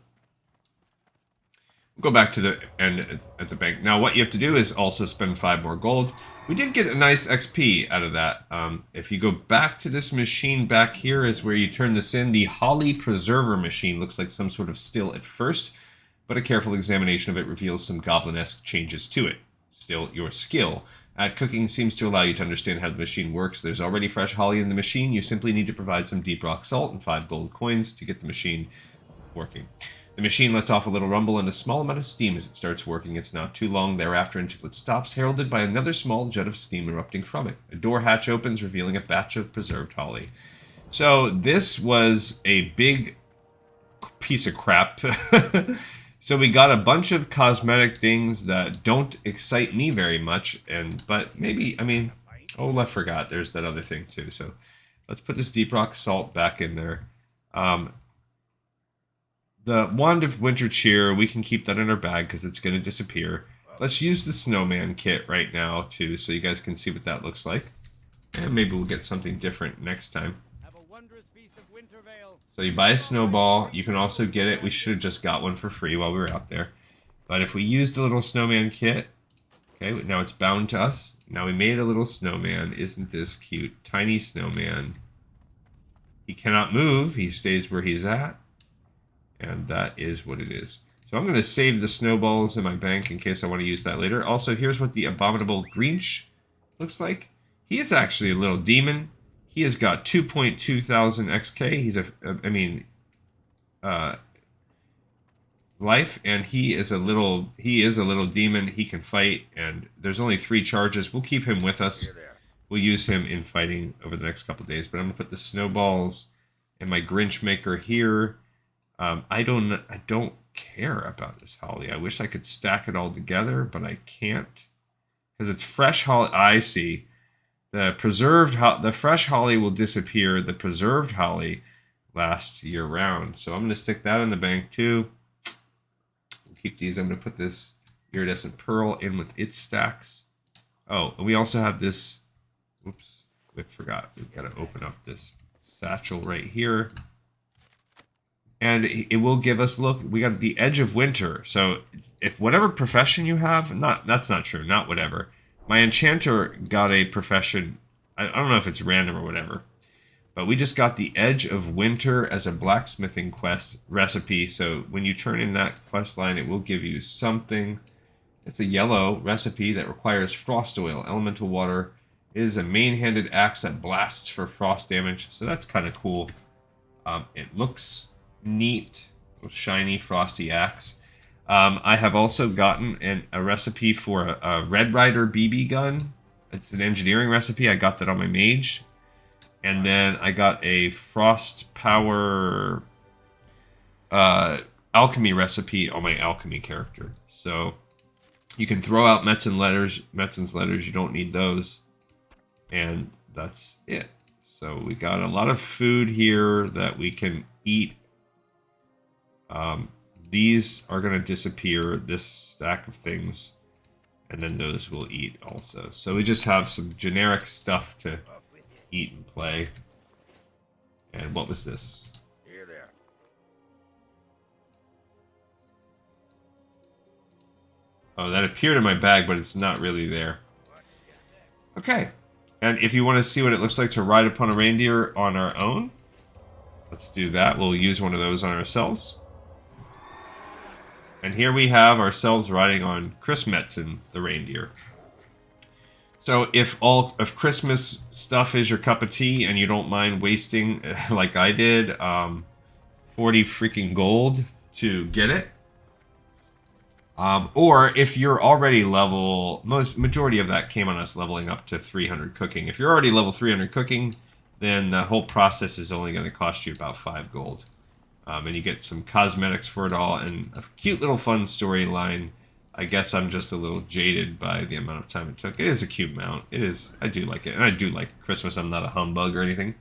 We'll go back to the end at the bank. Now, what you have to do is also spend 5 more gold. We did get a nice XP out of that. If you go back to this machine back here is where you turn this in. The Holly Preserver machine looks like some sort of still at first, but a careful examination of it reveals some goblin-esque changes to it. Still, your skill at cooking seems to allow you to understand how the machine works. There's already fresh holly in the machine. You simply need to provide some deep rock salt and 5 gold coins to get the machine working. The machine lets off a little rumble and a small amount of steam as it starts working. It's not too long thereafter until it stops, heralded by another small jet of steam erupting from it. A door hatch opens, revealing a batch of preserved holly. So this was a big piece of crap. So we got a bunch of cosmetic things that don't excite me very much, but maybe, I mean, I forgot. There's that other thing too. So let's put this deep rock salt back in there. The Wand of Winter Cheer, we can keep that in our bag because it's going to disappear. Let's use the Snowman kit right now, too, so you guys can see what that looks like. And maybe we'll get something different next time. Have a wondrous Feast of Wintervale. So you buy a snowball. You can also get it. We should have just got one for free while we were out there. But if we use the little Snowman kit, Okay, now it's bound to us. Now we made a little snowman. Isn't this cute? Tiny snowman. He cannot move. He stays where he's at. And that is what it is. So I'm going to save the snowballs in my bank in case I want to use that later. Also, here's what the abominable Grinch looks like. He is actually a little demon. He has got 2.2 thousand XK. He's life, and he is a little demon. He can fight, and there's only 3 charges. We'll keep him with us. We'll use him in fighting over the next couple days. But I'm gonna put the snowballs and my Grinch maker here. I don't care about this holly. I wish I could stack it all together, but I can't because it's fresh holly. I see. The fresh holly will disappear. The preserved holly lasts year round. So I'm going to stick that in the bank too. We'll keep these. I'm going to put this iridescent pearl in with its stacks. Oh, and we also have this. Oops, I forgot. We've got to open up this satchel right here. And it will give us, look, we got the edge of winter. So if whatever profession you have, that's not true, not whatever. My enchanter got a profession, I don't know if it's random or whatever, but we just got the edge of winter as a blacksmithing quest recipe. So when you turn in that quest line, it will give you something. It's a yellow recipe that requires frost oil, elemental water. It is a main-handed axe that blasts for frost damage. So that's kind of cool. It looks neat, shiny, frosty axe. I have also gotten a recipe for a Red Rider BB gun. It's an engineering recipe. I got that on my mage. And then I got a Frost Power alchemy recipe on my alchemy character. So you can throw out Metzen letters. You don't need those. And that's it. So we got a lot of food here that we can eat. These are going to disappear, this stack of things, and then those will eat also. So we just have some generic stuff to eat and play. And what was this? Here there. Oh, that appeared in my bag, but it's not really there. Okay. And if you want to see what it looks like to ride upon a reindeer on our own, let's do that. We'll use one of those on ourselves. And here we have ourselves riding on Chris Metzen the Reindeer. So if Christmas stuff is your cup of tea and you don't mind wasting, like I did, 40 freaking gold to get it, or if you're already majority of that came on us leveling up to 300 cooking. If you're already level 300 cooking, then the whole process is only going to cost you about 5 gold. And you get some cosmetics for it all, and a cute little fun storyline. I guess I'm just a little jaded by the amount of time it took. It is a cute mount. It is. I do like it, and I do like Christmas. I'm not a humbug or anything.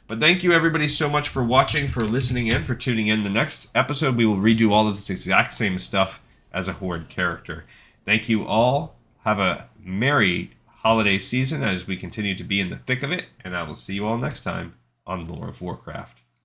But thank you everybody so much for watching, for listening in, for tuning in. The next episode, we will redo all of this exact same stuff as a Horde character. Thank you all. Have a merry holiday season as we continue to be in the thick of it, and I will see you all next time on Lore of Warcraft.